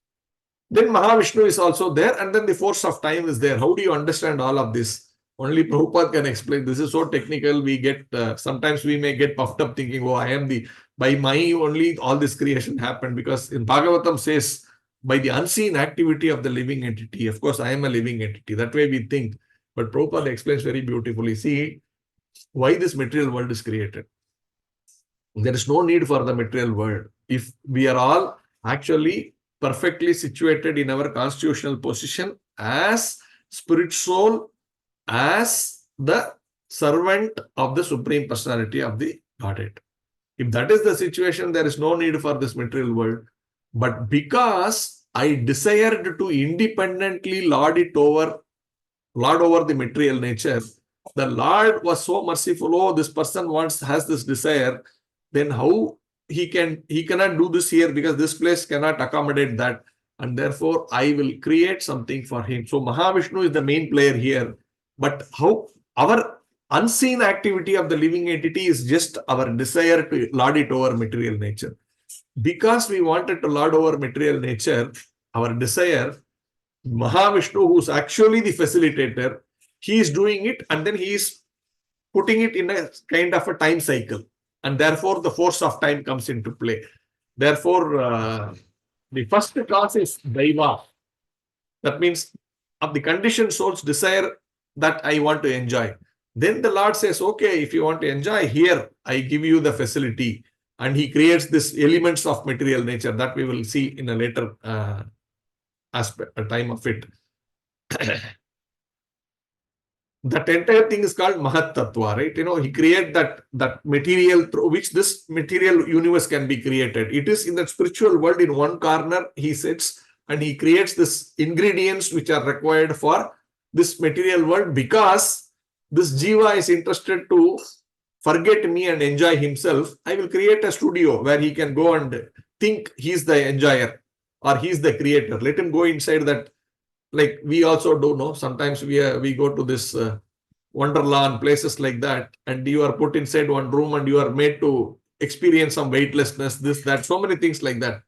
Then Mahavishnu is also there, and then the force of time is there. How do you understand all of this? Only Prabhupada can explain. This is so technical. We get, sometimes we may get puffed up thinking, oh, by my only all this creation happened, because in Bhagavatam says, by the unseen activity of the living entity. Of course, I am a living entity. That way we think. But Prabhupada explains very beautifully. See, why this material world is created. There is no need for the material world. If we are all actually perfectly situated in our constitutional position as spirit soul, as the servant of the Supreme Personality of the Godhead. If that is the situation, there is no need for this material world. But because I desired to independently lord over the material nature, the Lord was so merciful. Oh, this person has this desire. Then how he cannot do this here, because this place cannot accommodate that. And therefore, I will create something for him. So Mahavishnu is the main player here. But how our unseen activity of the living entity is just our desire to lord it over material nature. Because we wanted to lord over material nature, our desire, Mahavishnu, who's actually the facilitator, he is doing it and then he is putting it in a kind of a time cycle. And therefore, the force of time comes into play. Therefore, the first cause is Daiva. That means of the conditioned soul's desire that I want to enjoy. Then the Lord says, okay, if you want to enjoy, here, I give you the facility. And he creates these elements of material nature that we will see in a later aspect, a time of it. That entire thing is called Mahat Tattva, right? He created that material through which this material universe can be created. It is in the spiritual world, in one corner, he sits and he creates this ingredients which are required for this material world, because this Jiva is interested to forget me and enjoy himself. I will create a studio where he can go and think he's the enjoyer or he's the creator. Let him go inside that. Like we also do know, sometimes we go to this Wonderland, places like that, and you are put inside one room and you are made to experience some weightlessness, this, that, so many things like that.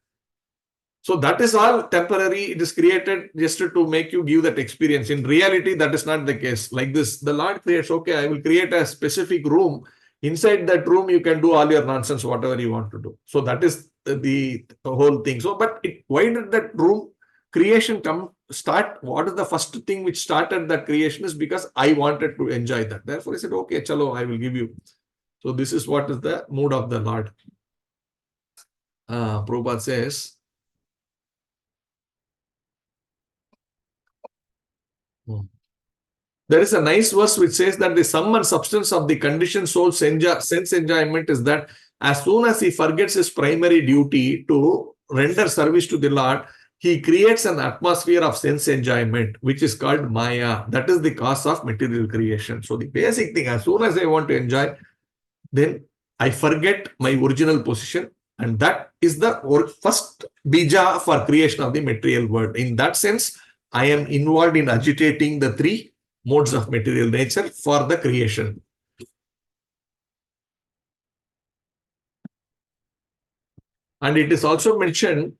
So that is all temporary. It is created just to make you give that experience. In reality, that is not the case. Like this, the Lord creates, okay, I will create a specific room. Inside that room, you can do all your nonsense, whatever you want to do. So that is the whole thing. So, but why did that room creation start? What is the first thing which started that creation is because I wanted to enjoy that. Therefore, I said, okay, chalo, I will give you. So this is what is the mood of the Lord. Prabhupada says, there is a nice verse which says that the sum and substance of the conditioned soul's sense enjoyment is that as soon as he forgets his primary duty to render service to the Lord, he creates an atmosphere of sense enjoyment, which is called Maya. That is the cause of material creation. So the basic thing, as soon as I want to enjoy, then I forget my original position. And that is the first bija for creation of the material world. In that sense, I am involved in agitating the three modes of material nature for the creation. And it is also mentioned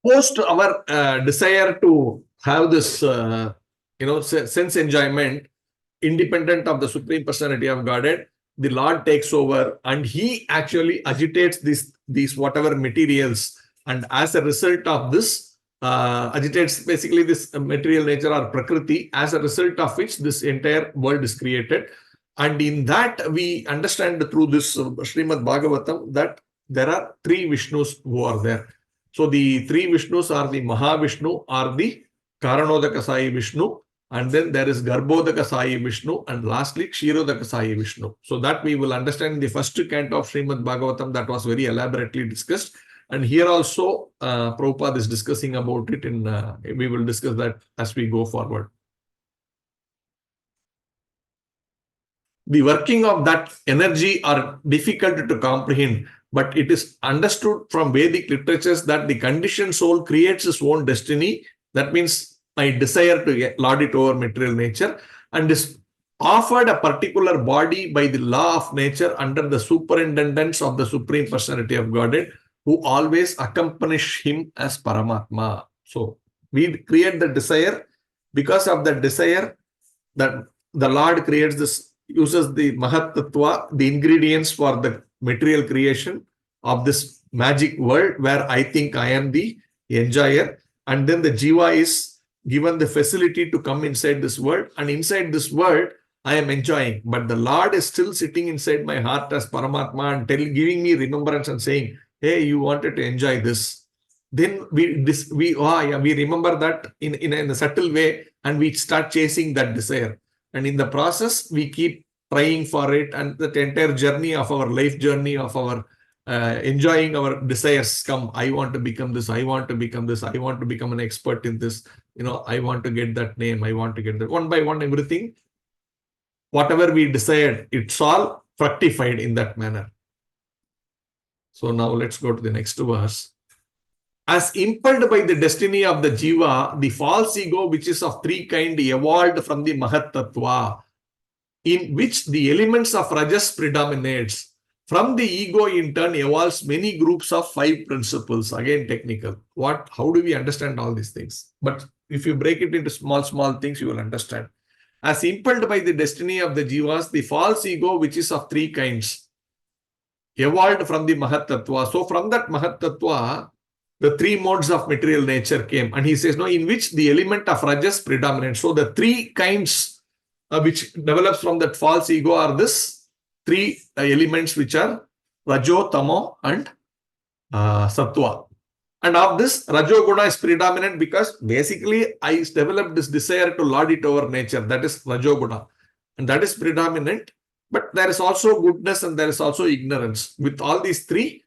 post our desire to have this, sense enjoyment, independent of the Supreme Personality of Godhead, the Lord takes over and he actually agitates these whatever materials. And as a result of this, agitates basically this material nature or Prakriti, as a result of which this entire world is created. And in that, we understand through this Srimad Bhagavatam that there are three Vishnus who are there. So the three Vishnus are the Mahavishnu, or the Karanodaka Sai Vishnu, and then there is Garbhodaka Sai Vishnu, and lastly Kshirodaka Sai Vishnu. So that we will understand in the first canto of Srimad Bhagavatam, that was very elaborately discussed. And here also, Prabhupada is discussing about it, we will discuss that as we go forward. The working of that energy are difficult to comprehend, but it is understood from Vedic literatures that the conditioned soul creates its own destiny. That means my desire to lord it over material nature, and is offered a particular body by the law of nature under the superintendence of the Supreme Personality of Godhead, who always accompanies him as Paramatma. So we create the desire. Because of the desire, that the Lord creates this, uses the Mahat Tattva, the ingredients for the material creation of this magic world where I think I am the enjoyer. And then the Jiva is given the facility to come inside this world. And inside this world, I am enjoying. But the Lord is still sitting inside my heart as Paramatma and giving me remembrance and saying, hey, you wanted to enjoy this. Then we remember that in a subtle way, and we start chasing that desire. And in the process, we keep trying for it, and the entire journey of our life journey of our enjoying our desires come. I want to become this. I want to become this. I want to become an expert in this. I want to get that name. I want to get that. One by one, everything, whatever we desired, it's all fructified in that manner. So now let's go to the next verse. As impelled by the destiny of the Jiva, the false ego, which is of three kinds, evolved from the Mahat Tattva. in which the elements of Rajas predominates. From the ego in turn evolves many groups of 5 principles. Again, technical. How do we understand all these things? But if you break it into small things, you will understand. As impelled by the destiny of the jivas, the false ego, which is of 3 kinds, evolved from the Mahat Tattva. So from that Mahat Tattva, the 3 modes of material nature came. And he says, no, in which the element of Rajas predominates. So the 3 kinds which develops from that false ego are this 3 elements, which are Rajo, Tamo, and Sattva. And of this, Rajoguna is predominant because basically I developed this desire to lord it over nature. That is Rajoguna. And that is predominant. But there is also goodness and there is also ignorance. With all these 3,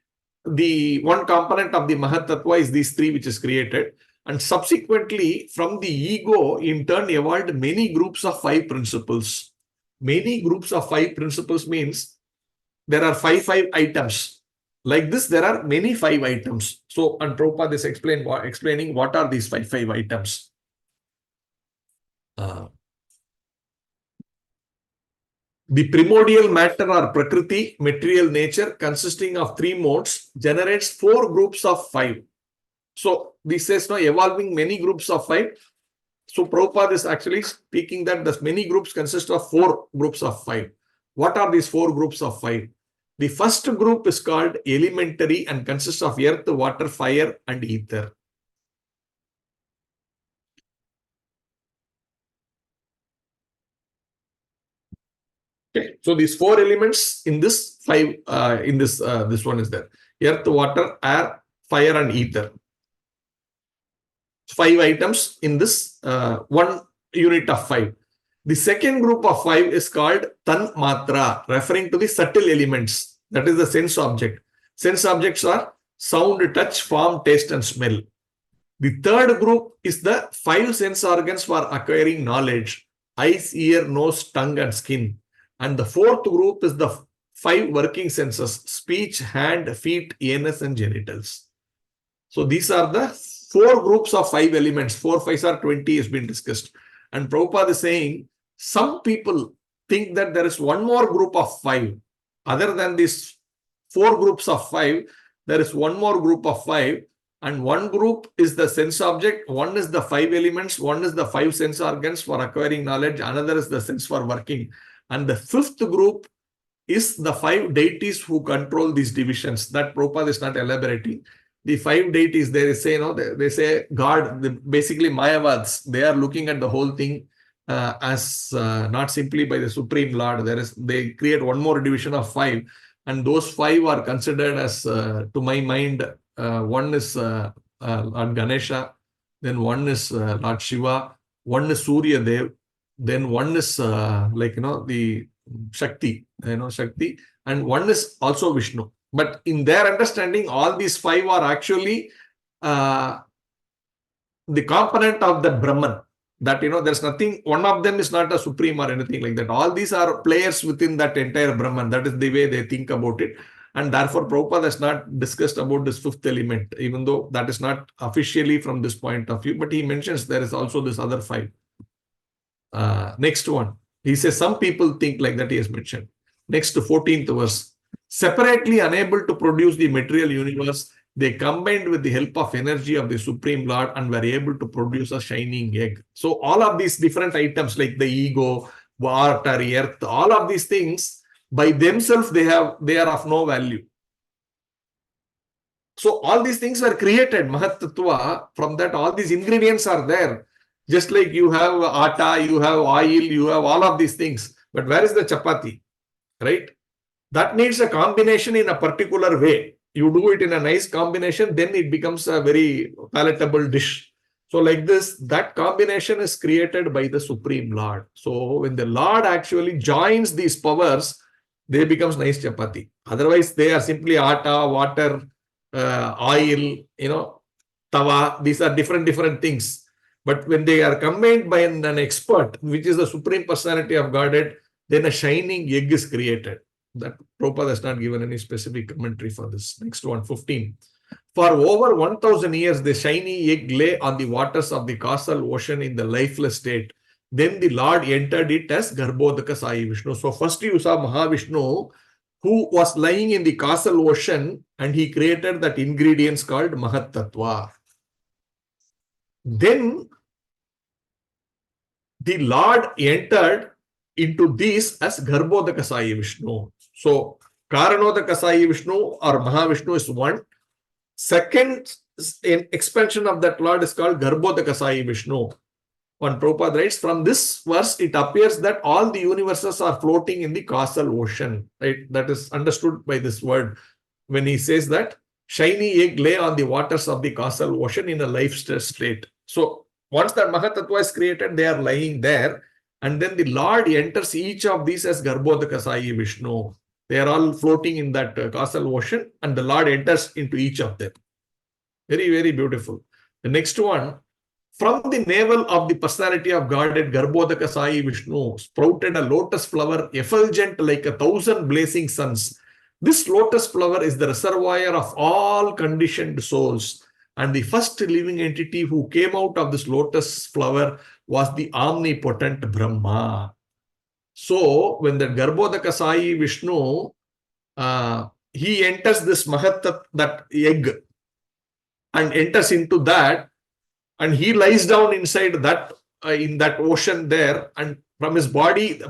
the one component of the Mahat Tattva is these 3 which is created. And subsequently, from the ego, in turn, evolved many groups of 5 principles. Many groups of 5 principles means there are 5 items. Like this, there are many 5 items. So, and Prabhupada is explaining what are these 5 items. The primordial matter or Prakriti, material nature, consisting of 3 modes, generates 4 groups of 5. So, this says now evolving many groups of 5. So, Prabhupada is actually speaking that the many groups consist of 4 groups of 5. What are these 4 groups of 5? The first group is called elementary and consists of earth, water, fire, and ether. Okay, so these 4 elements in this 5, this one is there: earth, water, air, fire, and ether. 5 items in this 1 unit of 5. The second group of 5 is called Tan Matra, referring to the subtle elements. That is the sense object. Sense objects are sound, touch, form, taste, and smell. The third group is the 5 sense organs for acquiring knowledge: eyes, ear, nose, tongue, and skin. And the fourth group is the 5 working senses: speech, hand, feet, anus, and genitals. So these are the 4 groups of 5 elements. 4 5s are 20 has been discussed. And Prabhupada is saying, some people think that there is one more group of 5. Other than these 4 groups of 5, there is one more group of 5. And one group is the sense object, one is the 5 elements, one is the 5 sense organs for acquiring knowledge, another is the sense for working. And the 5th group is the 5 deities who control these divisions. That Prabhupada is not elaborating. The 5 deities, they say, they say God, basically Mayavads, they are looking at the whole thing as not simply by the Supreme Lord. They create one more division of 5, and those 5 are considered as, to my mind, one is Lord Ganesha, then one is Lord Shiva, one is Surya Dev, then one is the Shakti, Shakti, and one is also Vishnu. But in their understanding, all these 5 are actually the component of the Brahman. That, there's nothing, one of them is not a supreme or anything like that. All these are players within that entire Brahman. That is the way they think about it. And therefore, Prabhupada has not discussed about this 5th element, even though that is not officially from this point of view. But he mentions there is also this other 5. Next one. He says some people think like that, he has mentioned. Next to 14th verse. Separately unable to produce the material universe, they combined with the help of energy of the Supreme Lord and were able to produce a shining egg. So all of these different items like the ego, water, earth, all of these things by themselves, they are of no value. So all these things were created, Mahat Tattva. From that, all these ingredients are there. Just like you have atta, you have oil, you have all of these things. But where is the chapati? Right? That needs a combination in a particular way. You do it in a nice combination, then it becomes a very palatable dish. So like this, that combination is created by the Supreme Lord. So when the Lord actually joins these powers, they becomes nice chapati. Otherwise, they are simply atta, water, oil, tawa. These are different things. But when they are combined by an expert, which is the Supreme Personality of Godhead, then a shining egg is created. That Prabhupada has not given any specific commentary for this. Next one, 15. For over 1,000 years, the shiny egg lay on the waters of the causal ocean in the lifeless state. then the Lord entered it as Garbhodaka Sai Vishnu. So first you saw Mahavishnu, who was lying in the causal ocean, and he created that ingredients called Mahat Tattva. Then the Lord entered into this as Garbhodaka Sai Vishnu. So Karanodaka Sai Vishnu or Mahavishnu is one. Second expansion of that Lord is called Garbhodaka Sai Vishnu. When Prabhupada writes, from this verse, it appears that all the universes are floating in the causal ocean. Right? That is understood by this word when he says that shiny egg lay on the waters of the causal ocean in a life state. So once that Mahatattva is created, they are lying there. And then the Lord enters each of these as Garbhodaka Sai Vishnu. They are all floating in that causal ocean, and the Lord enters into each of them. Very, very beautiful. The next one, from the navel of the personality of Godhead, Garbhodaka Sai Vishnu sprouted a lotus flower effulgent like 1,000 blazing suns. This lotus flower is the reservoir of all conditioned souls. And the first living entity who came out of this lotus flower was the omnipotent Brahma. So, when the Garbhodaka Sai Vishnu, he enters this Mahat, that egg, and enters into that, and he lies down inside that, in that ocean there, and from his body,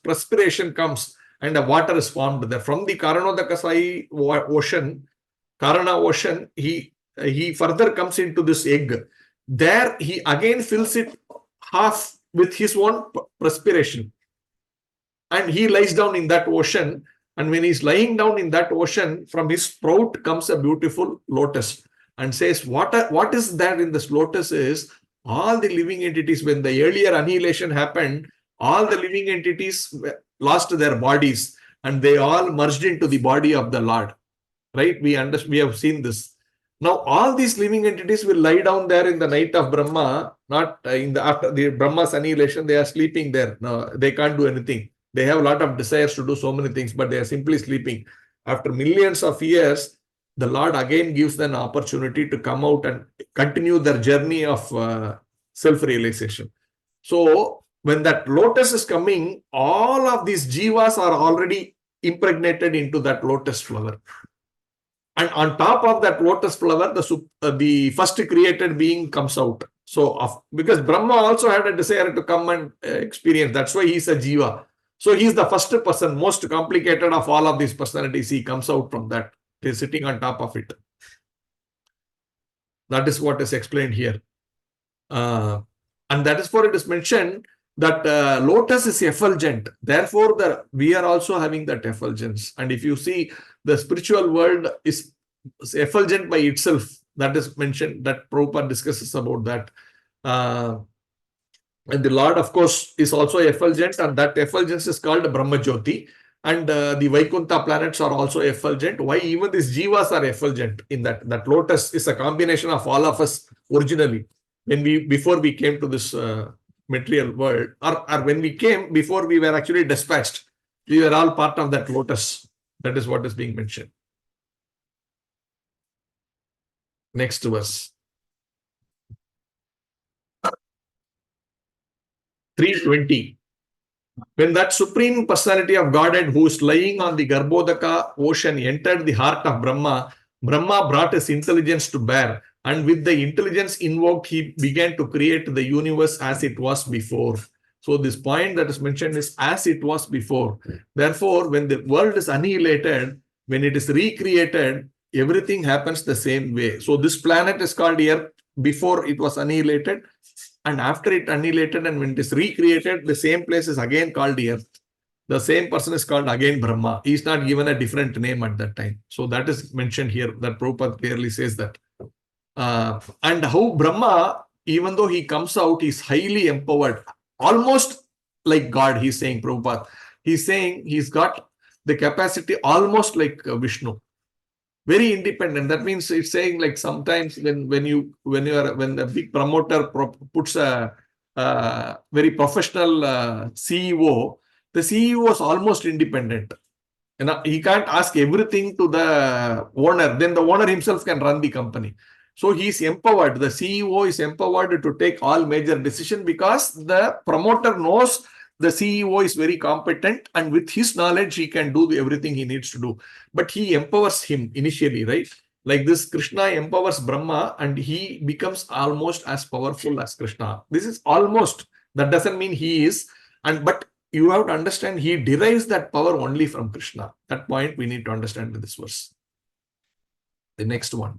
perspiration comes, and the water is formed there. From the Karanodaka Sai ocean, Karana ocean, he further comes into this egg. There, he again fills it half with his own perspiration, and he lies down in that ocean. And when he's lying down in that ocean, from his sprout comes a beautiful lotus, and says, what is there in this lotus is all the living entities. When the earlier annihilation happened, all the living entities lost their bodies, and they all merged into the body of the Lord. Right? We have seen this. Now, all these living entities will lie down there in the night of Brahma, not after the Brahma's annihilation. They are sleeping there. No, they can't do anything. They have a lot of desires to do so many things, but they are simply sleeping. After millions of years, the Lord again gives them an opportunity to come out and continue their journey of self-realization. So, when that lotus is coming, all of these jivas are already impregnated into that lotus flower. And on top of that lotus flower, the first created being comes out. So, because Brahma also had a desire to come and experience, that's why he's a jiva. So, he's the first person, most complicated of all of these personalities. He comes out from that. He's sitting on top of it. That is what is explained here. And that is for it is mentioned that lotus is effulgent. Therefore, we are also having that effulgence. And if you see, the spiritual world is effulgent by itself. That is mentioned, that Prabhupada discusses about that. And the Lord, of course, is also effulgent, and that effulgence is called Brahma Jyoti. And the Vaikuntha planets are also effulgent. Why? Even these jivas are effulgent in that. That lotus is a combination of all of us originally. Before we came to this material world, or when we came, before we were actually dispatched, we were all part of that lotus. That is what is being mentioned. Next verse. 320. When that supreme personality of Godhead who is lying on the Garbhodaka ocean entered the heart of Brahma, Brahma brought his intelligence to bear, and with the intelligence invoked, he began to create the universe as it was before. So this point that is mentioned is as it was before. Therefore, when the world is annihilated, when it is recreated, everything happens the same way. So this planet is called Earth before it was annihilated, and after it annihilated, and when it is recreated, the same place is again called Earth. The same person is called again Brahma. He is not given a different name at that time. So that is mentioned here, that Prabhupada clearly says that. And how Brahma, even though he comes out, is highly empowered, almost like God, he's saying, Prabhupada. He's saying he's got the capacity almost like Vishnu. Very independent. That means it's saying like sometimes when the big promoter puts a very professional CEO, the CEO is almost independent. He can't ask everything to the owner. Then the owner himself can run the company. So he is empowered. The CEO is empowered to take all major decisions because the promoter knows the CEO is very competent, and with his knowledge, he can do everything he needs to do. But he empowers him initially, right? Like this, Krishna empowers Brahma, and he becomes almost as powerful as Krishna. This is almost. That doesn't mean he is. But you have to understand, he derives that power only from Krishna. That point we need to understand in this verse. The next one.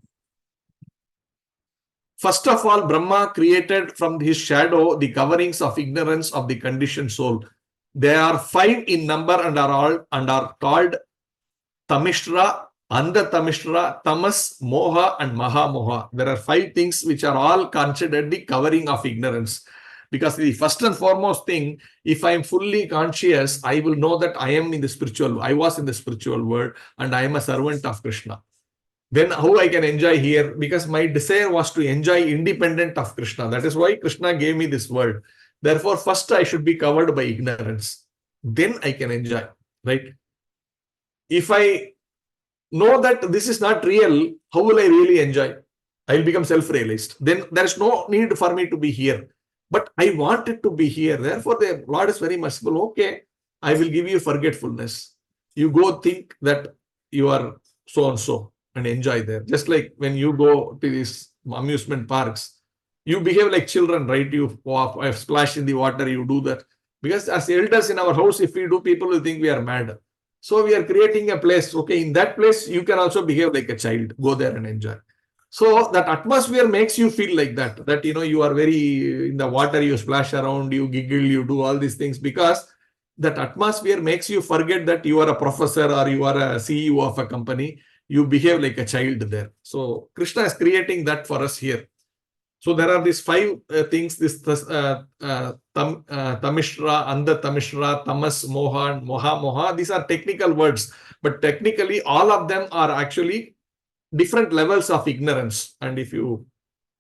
First of all, Brahma created from his shadow the coverings of ignorance of the conditioned soul. They are 5 in number and are called Tamishra, Andha-Tamishra, Tamas, Moha, and Maha-Moha. There are 5 things which are all considered the covering of ignorance. Because the first and foremost thing, if I am fully conscious, I will know that I am in the spiritual, I was in the spiritual world, and I am a servant of Krishna. Then how I can enjoy here? Because my desire was to enjoy independent of Krishna. That is why Krishna gave me this world. Therefore, first I should be covered by ignorance. Then I can enjoy, right? If I know that this is not real, how will I really enjoy? I will become self-realized. Then there is no need for me to be here. But I wanted to be here. Therefore, the Lord is very merciful. Okay, I will give you forgetfulness. You go think that you are so-and-so and enjoy there. Just like when you go to these amusement parks, you behave like children, right? You splash in the water, you do that. Because as elders in our house, if we do, people will think we are mad. So we are creating a place. Okay, in that place, you can also behave like a child. Go there and enjoy. So that atmosphere makes you feel like that. That, you are very in the water, you splash around, you giggle, you do all these things, because that atmosphere makes you forget that you are a professor or you are a CEO of a company. You behave like a child there. So Krishna is creating that for us here. So there are these 5 things, this Tamishra, Andha Tamishra, Tamas, Moha, and Moha. These are technical words, but technically all of them are actually different levels of ignorance. And if you,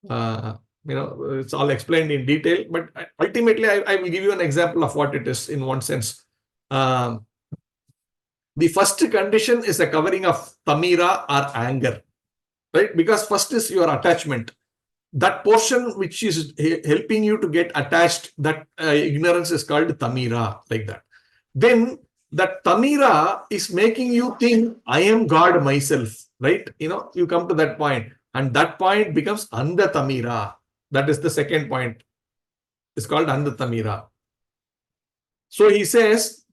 it's all explained in detail, but ultimately I will give you an example of what it is in one sense. The first condition is a covering of tamira or anger, right? Because first is your attachment. That portion which is helping you to get attached, that ignorance is called tamira, like that. Then that tamira is making you think, I am God myself, right? You come to that point, and that point becomes andha tamira. That is the second point. It's called andha tamira. So he says,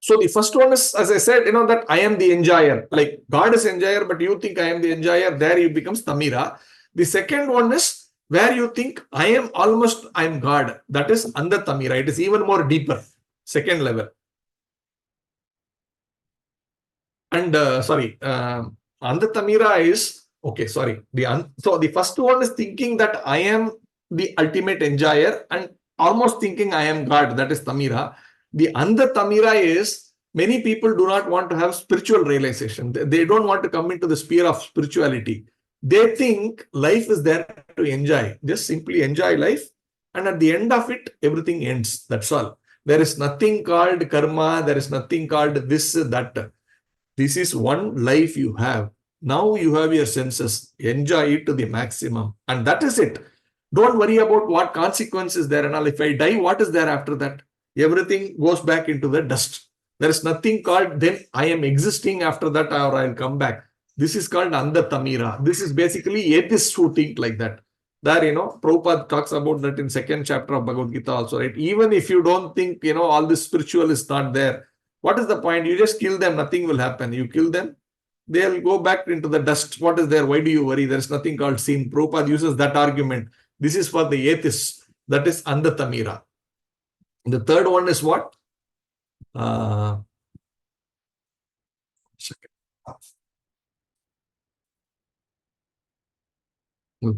so the first one is, as I said, that I am the enjoyer. Like God is enjoyer, but you think I am the enjoyer. There you becomes tamira. The second one is where you think I am God. That is andha tamira. It is even more deeper. Second level. And andha tamira is, okay, sorry. So the first one is thinking that I am the ultimate enjoyer and almost thinking I am God. That is tamira. The andha tamira is, many people do not want to have spiritual realization. They don't want to come into the sphere of spirituality. They think life is there to enjoy. Just simply enjoy life. And at the end of it, everything ends. That's all. There is nothing called karma. There is nothing called this, that. This is one life you have. Now you have your senses. Enjoy it to the maximum. And that is it. Don't worry about what consequences there and all. If I die, what is there after that? Everything goes back into the dust. There is nothing called then I am existing after that or I'll come back. This is called andha tamira. This is basically atheists who think like that. There, Prabhupada talks about that in 2nd chapter of Bhagavad Gita also, right? Even if you don't think, all this spiritual is not there, what is the point? You just kill them, nothing will happen. You kill them, they'll go back into the dust. What is there? Why do you worry? There's nothing called sin. Prabhupada uses that argument. This is for the atheists. That is andha tamira. The third one is what? The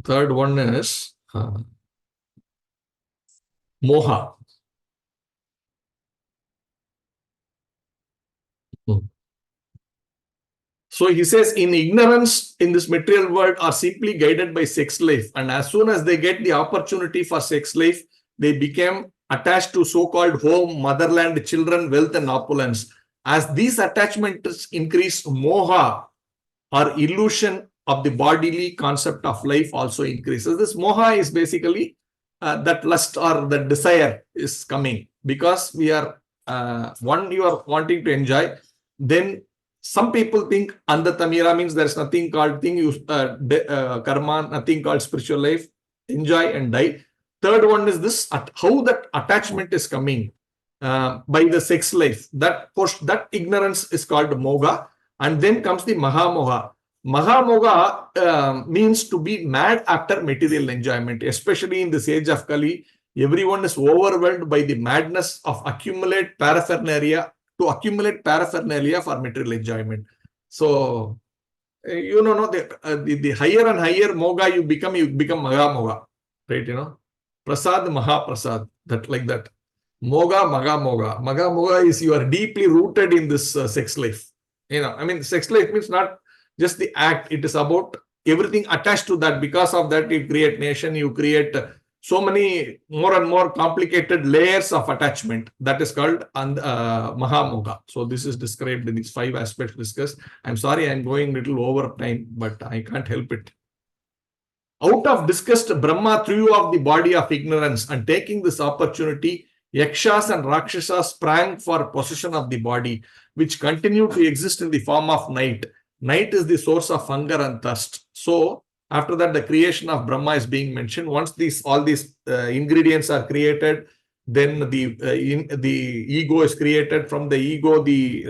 third one is moha. So he says, in ignorance in this material world are simply guided by sex life. And as soon as they get the opportunity for sex life, they become attached to so-called home, motherland, children, wealth, and opulence. As these attachments increase, moha or illusion of the bodily concept of life also increases. This moha is basically that lust or the desire is coming because we are one, you are wanting to enjoy. Then some people think andatamira means there's nothing called thing, karma, nothing called spiritual life, enjoy and die. Third one is this, how that attachment is coming by the sex life. That ignorance is called moga. And then comes the mahamoga. Mahamoga means to be mad after material enjoyment, especially in this age of Kali. Everyone is overwhelmed by the madness of accumulate paraphernalia for material enjoyment. So, the higher and higher moga you become mahamoga, right? Prasad, Mahaprasad, that like that. Moga, Maga Moga. Maga Moga is you are deeply rooted in this sex life. Sex life means not just the act, it is about everything attached to that. Because of that, you create nation, you create so many more and more complicated layers of attachment. That is called Mahamoga. So this is described in these 5 aspects discussed. I'm sorry, I'm going a little over time, but I can't help it. Out of disgust, Brahma threw off the body of ignorance, and taking this opportunity, Yakshas and Rakshasas sprang for possession of the body, which continued to exist in the form of night. Night is the source of hunger and thirst. So, after that, the creation of Brahma is being mentioned. Once all these ingredients are created, then the ego is created. From the ego, the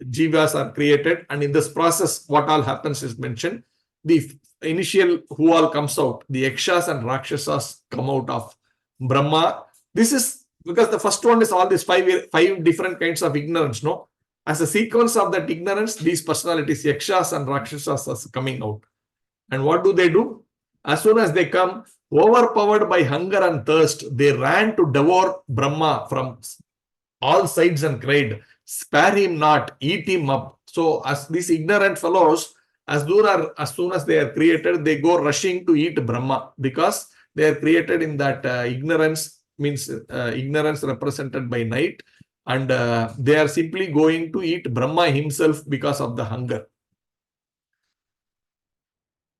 jivas are created. And in this process, what all happens is mentioned. The initial who all comes out, the Yakshas and Rakshasas come out of Brahma. This is because the first one is all these five different kinds of ignorance, no? As a sequence of that ignorance, these personalities, Yakshas and Rakshasas, are coming out. And what do? As soon as they come, overpowered by hunger and thirst, they ran to devour Brahma from all sides and cried, "Spare him not, eat him up." So as these ignorant fellows, as soon as they are created, they go rushing to eat Brahma because they are created in that ignorance, means ignorance represented by night, and they are simply going to eat Brahma himself because of the hunger.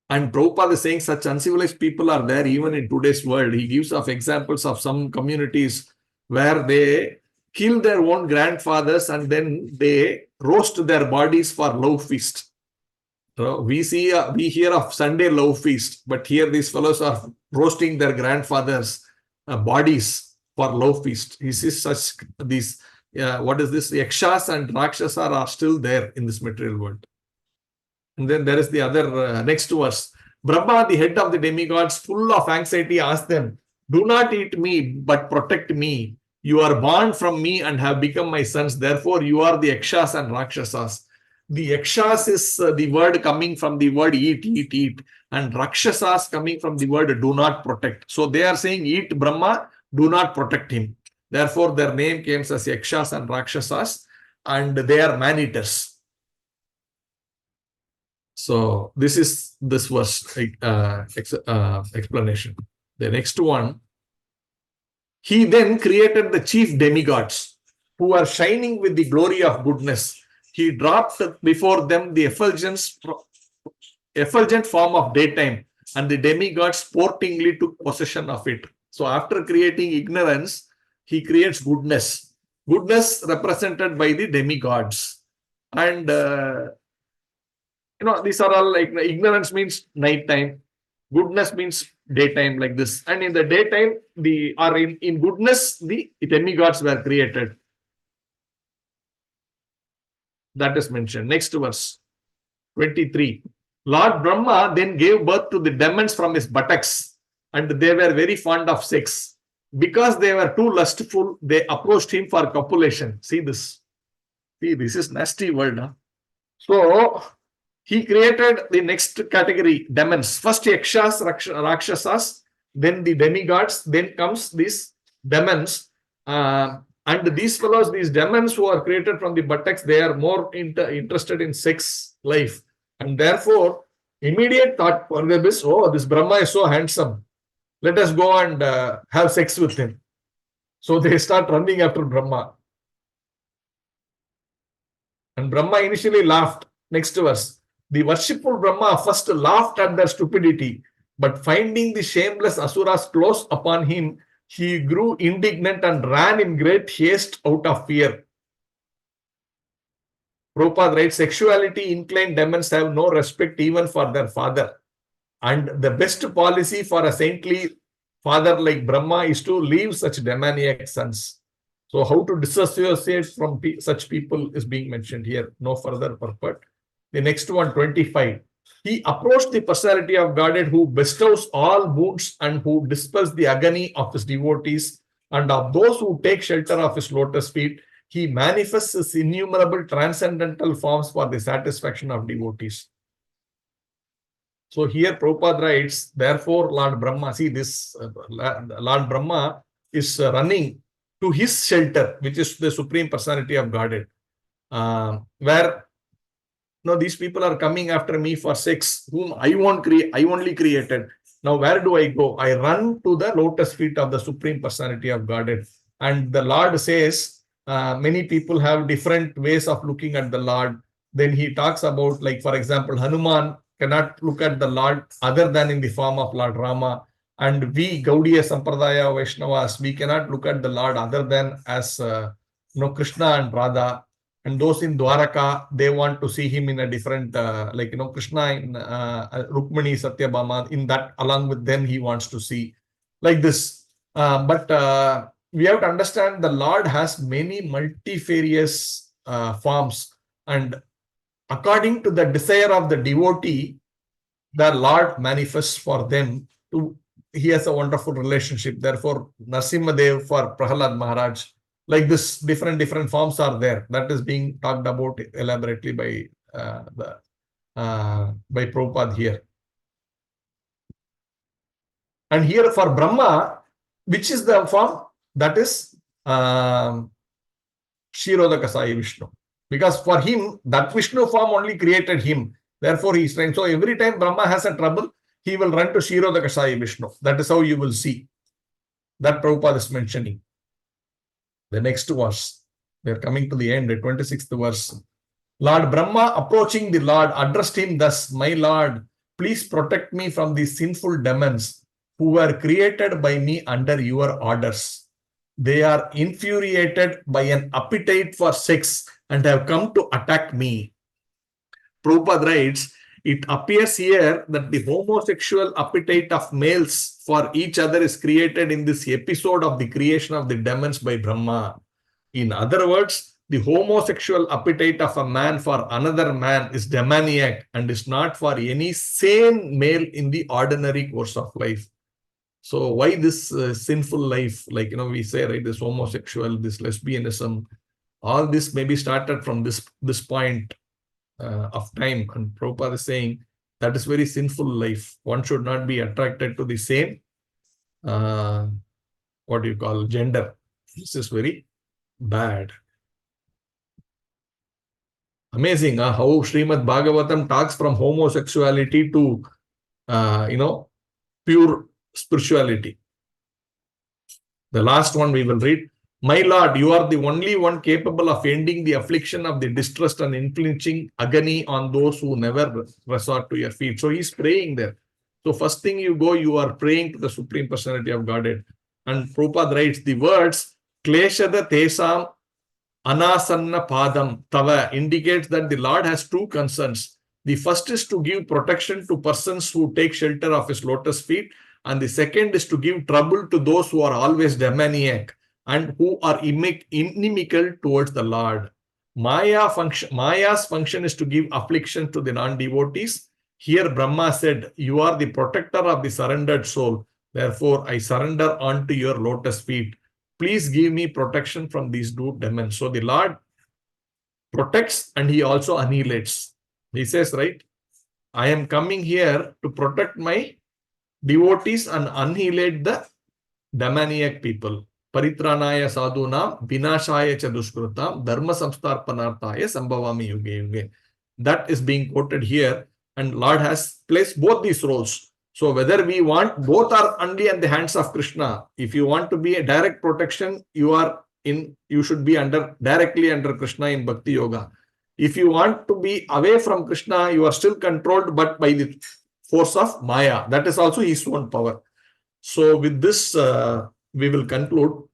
And Prabhupada is saying such uncivilized people are there even in today's world. He gives of examples of some communities where they kill their own grandfathers and then they roast their bodies for love feast. So we hear of Sunday love feast, but here these fellows are roasting their grandfathers' bodies for love feast. He sees such these, what is this? Yakshas and Rakshasas are still there in this material world. And then there is the other next verse. Brahma, the head of the demigods, full of anxiety, asked them, "Do not eat me, but protect me. You are born from me and have become my sons. Therefore, you are the Yakshas and Rakshasas." The Yakshas is the word coming from the word eat. And Rakshasas coming from the word do not protect. So they are saying, eat Brahma, do not protect him. Therefore, their name came as Yakshas and Rakshasas, and they are man-eaters. So this is this verse explanation. The next one. He then created the chief demigods who are shining with the glory of goodness. He dropped before them the effulgent form of daytime, and the demigods sportingly took possession of it. So after creating ignorance, he creates goodness. Goodness represented by the demigods. And these are all like ignorance means nighttime, goodness means daytime, like this. And in the daytime, in goodness, the demigods were created. That is mentioned. Next verse, 23. Lord Brahma then gave birth to the demons from his buttocks, and they were very fond of sex. Because they were too lustful, they approached him for copulation. See this. See, this is nasty word. Huh? So, he created the next category, demons. First Yakshas, Rakshasas, then the demigods, then comes these demons. And these fellows, these demons who are created from the buttocks, they are more interested in sex life. And therefore, immediate thought for them is, oh, this Brahma is so handsome. Let us go and have sex with him. So they start running after Brahma. And Brahma initially laughed. Next verse. The worshipful Brahma first laughed at their stupidity, but finding the shameless Asuras close upon him, he grew indignant and ran in great haste out of fear. Prabhupada writes, sexuality inclined demons have no respect even for their father. And the best policy for a saintly father like Brahma is to leave such demoniac sons. So how to disassociate from such people is being mentioned here. No further purport. The next one, 25. He approached the personality of Godhead who bestows all boons and who dispels the agony of his devotees and of those who take shelter of his lotus feet. He manifests his innumerable transcendental forms for the satisfaction of devotees. So here Prabhupada writes, therefore Lord Brahma, see this, Lord Brahma is running to his shelter, which is the Supreme Personality of Godhead, where these people are coming after me for sex, whom I only created. Now where do I go? I run to the lotus feet of the Supreme Personality of Godhead. And the Lord says, many people have different ways of looking at the Lord. Then he talks about, like, for example, Hanuman cannot look at the Lord other than in the form of Lord Rama. And we, Gaudiya Sampradaya Vaishnavas, we cannot look at the Lord other than as Krishna and Radha. And those in Dwaraka, they want to see him in a different, Krishna in Rukmani, Satyabhama, in that, along with them, he wants to see like this. But we have to understand the Lord has many multifarious forms, and according to the desire of the devotee, the Lord manifests for them. He has a wonderful relationship. Therefore, Narsimhadev for Prahalad Maharaj, like this, different forms are there. That is being talked about elaborately by Prabhupada here. And here for Brahma, which is the form? That is Kshirodaka Sai Vishnu. Because for him, that Vishnu form only created him. Therefore, he is trying. So every time Brahma has a trouble, he will run to Kshirodaka Sai Vishnu. That is how you will see. That Prabhupada is mentioning. The next verse. We are coming to the end, the 26th verse. Lord Brahma, approaching the Lord, addressed him thus, my Lord, please protect me from these sinful demons who were created by me under your orders. They are infuriated by an appetite for sex and have come to attack me. Prabhupada writes, it appears here that the homosexual appetite of males for each other is created in this episode of the creation of the demons by Brahma. In other words, the homosexual appetite of a man for another man is demoniac and is not for any sane male in the ordinary course of life. So why this sinful life? Like, we say, right, this homosexual, this lesbianism, all this may be started from this point of time. And Prabhupada is saying that is very sinful life. One should not be attracted to the same, gender. This is very bad. Amazing how Srimad Bhagavatam talks from homosexuality to, pure spirituality. The last one we will read. My Lord, you are the only one capable of ending the affliction of the distressed and inflicting agony on those who never resort to your feet. So he's praying there. So first thing you are praying to the Supreme Personality of Godhead. And Prabhupada writes the words, Kleshada Tesam Anasanna Padam Tava indicates that the Lord has two concerns. The first is to give protection to persons who take shelter of his lotus feet. And the second is to give trouble to those who are always demoniac and who are inimical towards the Lord. Maya's function is to give affliction to the non-devotees. Here Brahma said, you are the protector of the surrendered soul. Therefore, I surrender unto your lotus feet. Please give me protection from these two demons. So the Lord protects and he also annihilates. He says, right, I am coming here to protect my devotees and annihilate the demoniac people. Paritranaya sadhunam vinashaya cha dushkrutam dharma samstarpanarthaya sambhavami yuge yuge. That is being quoted here, and Lord has placed both these roles. So whether we want, both are only in the hands of Krishna. If you want to be a direct protection, you should be directly under Krishna in Bhakti Yoga. If you want to be away from Krishna, you are still controlled, but by the force of Maya. That is also his own power. So with this, we will conclude.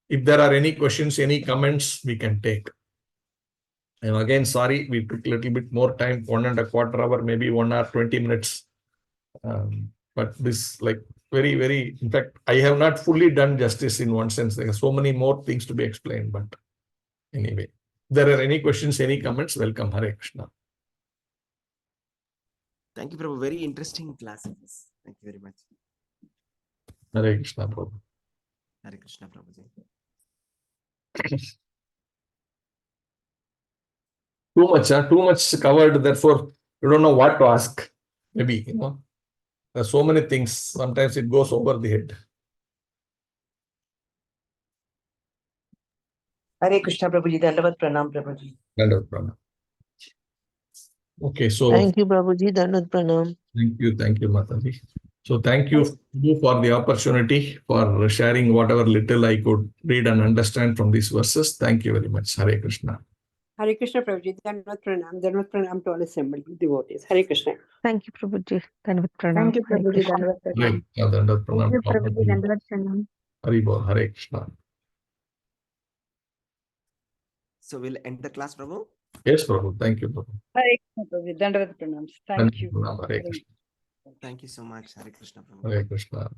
If there are any questions, any comments, we can take. And again, sorry, we took a little bit more time, 1.25 hours, maybe 1 hour, 20 minutes. But this, like, very, very, in fact, I have not fully done justice in one sense. There are so many more things to be explained. But anyway, if there are any questions, any comments, welcome. Hare Krishna. Thank you, Prabhu. Very interesting classes. Thank you very much. Hare Krishna, Prabhu. Hare Krishna, Prabhuji. Too much covered. Therefore, you don't know what to ask. Maybe, there are so many things. Sometimes it goes over the head. Hare Krishna Prabhuji, Dandavat Pranam Prabhuji. Dandavat Pranam. Okay, so Thank you, Prabhuji. Dandavat Pranam. thank you, Mataji. So thank you for the opportunity, for sharing whatever little I could read and understand from these verses. Thank you very much. Hare Krishna. Hare Krishna Prabhuji, Dandavat Pranam to all assembled devotees. Hare Krishna. Thank you, Prabhuji. Dandavat Pranam. Thank you, Hare Prabhuji, Krishna. Dandavat Pranam. Dandavat Pranam. Thank you, Prabhuji. Dandavat Pranam. Hari Bol. Hare Krishna. So we'll end the class, Prabhu. Yes, Prabhu. Thank you, Prabhu. Hare Krishna Prabhuji, Dandavat Pranam. Thank you. Hare Krishna. Thank you so much. Hare Krishna, Prabhu. Hare Krishna.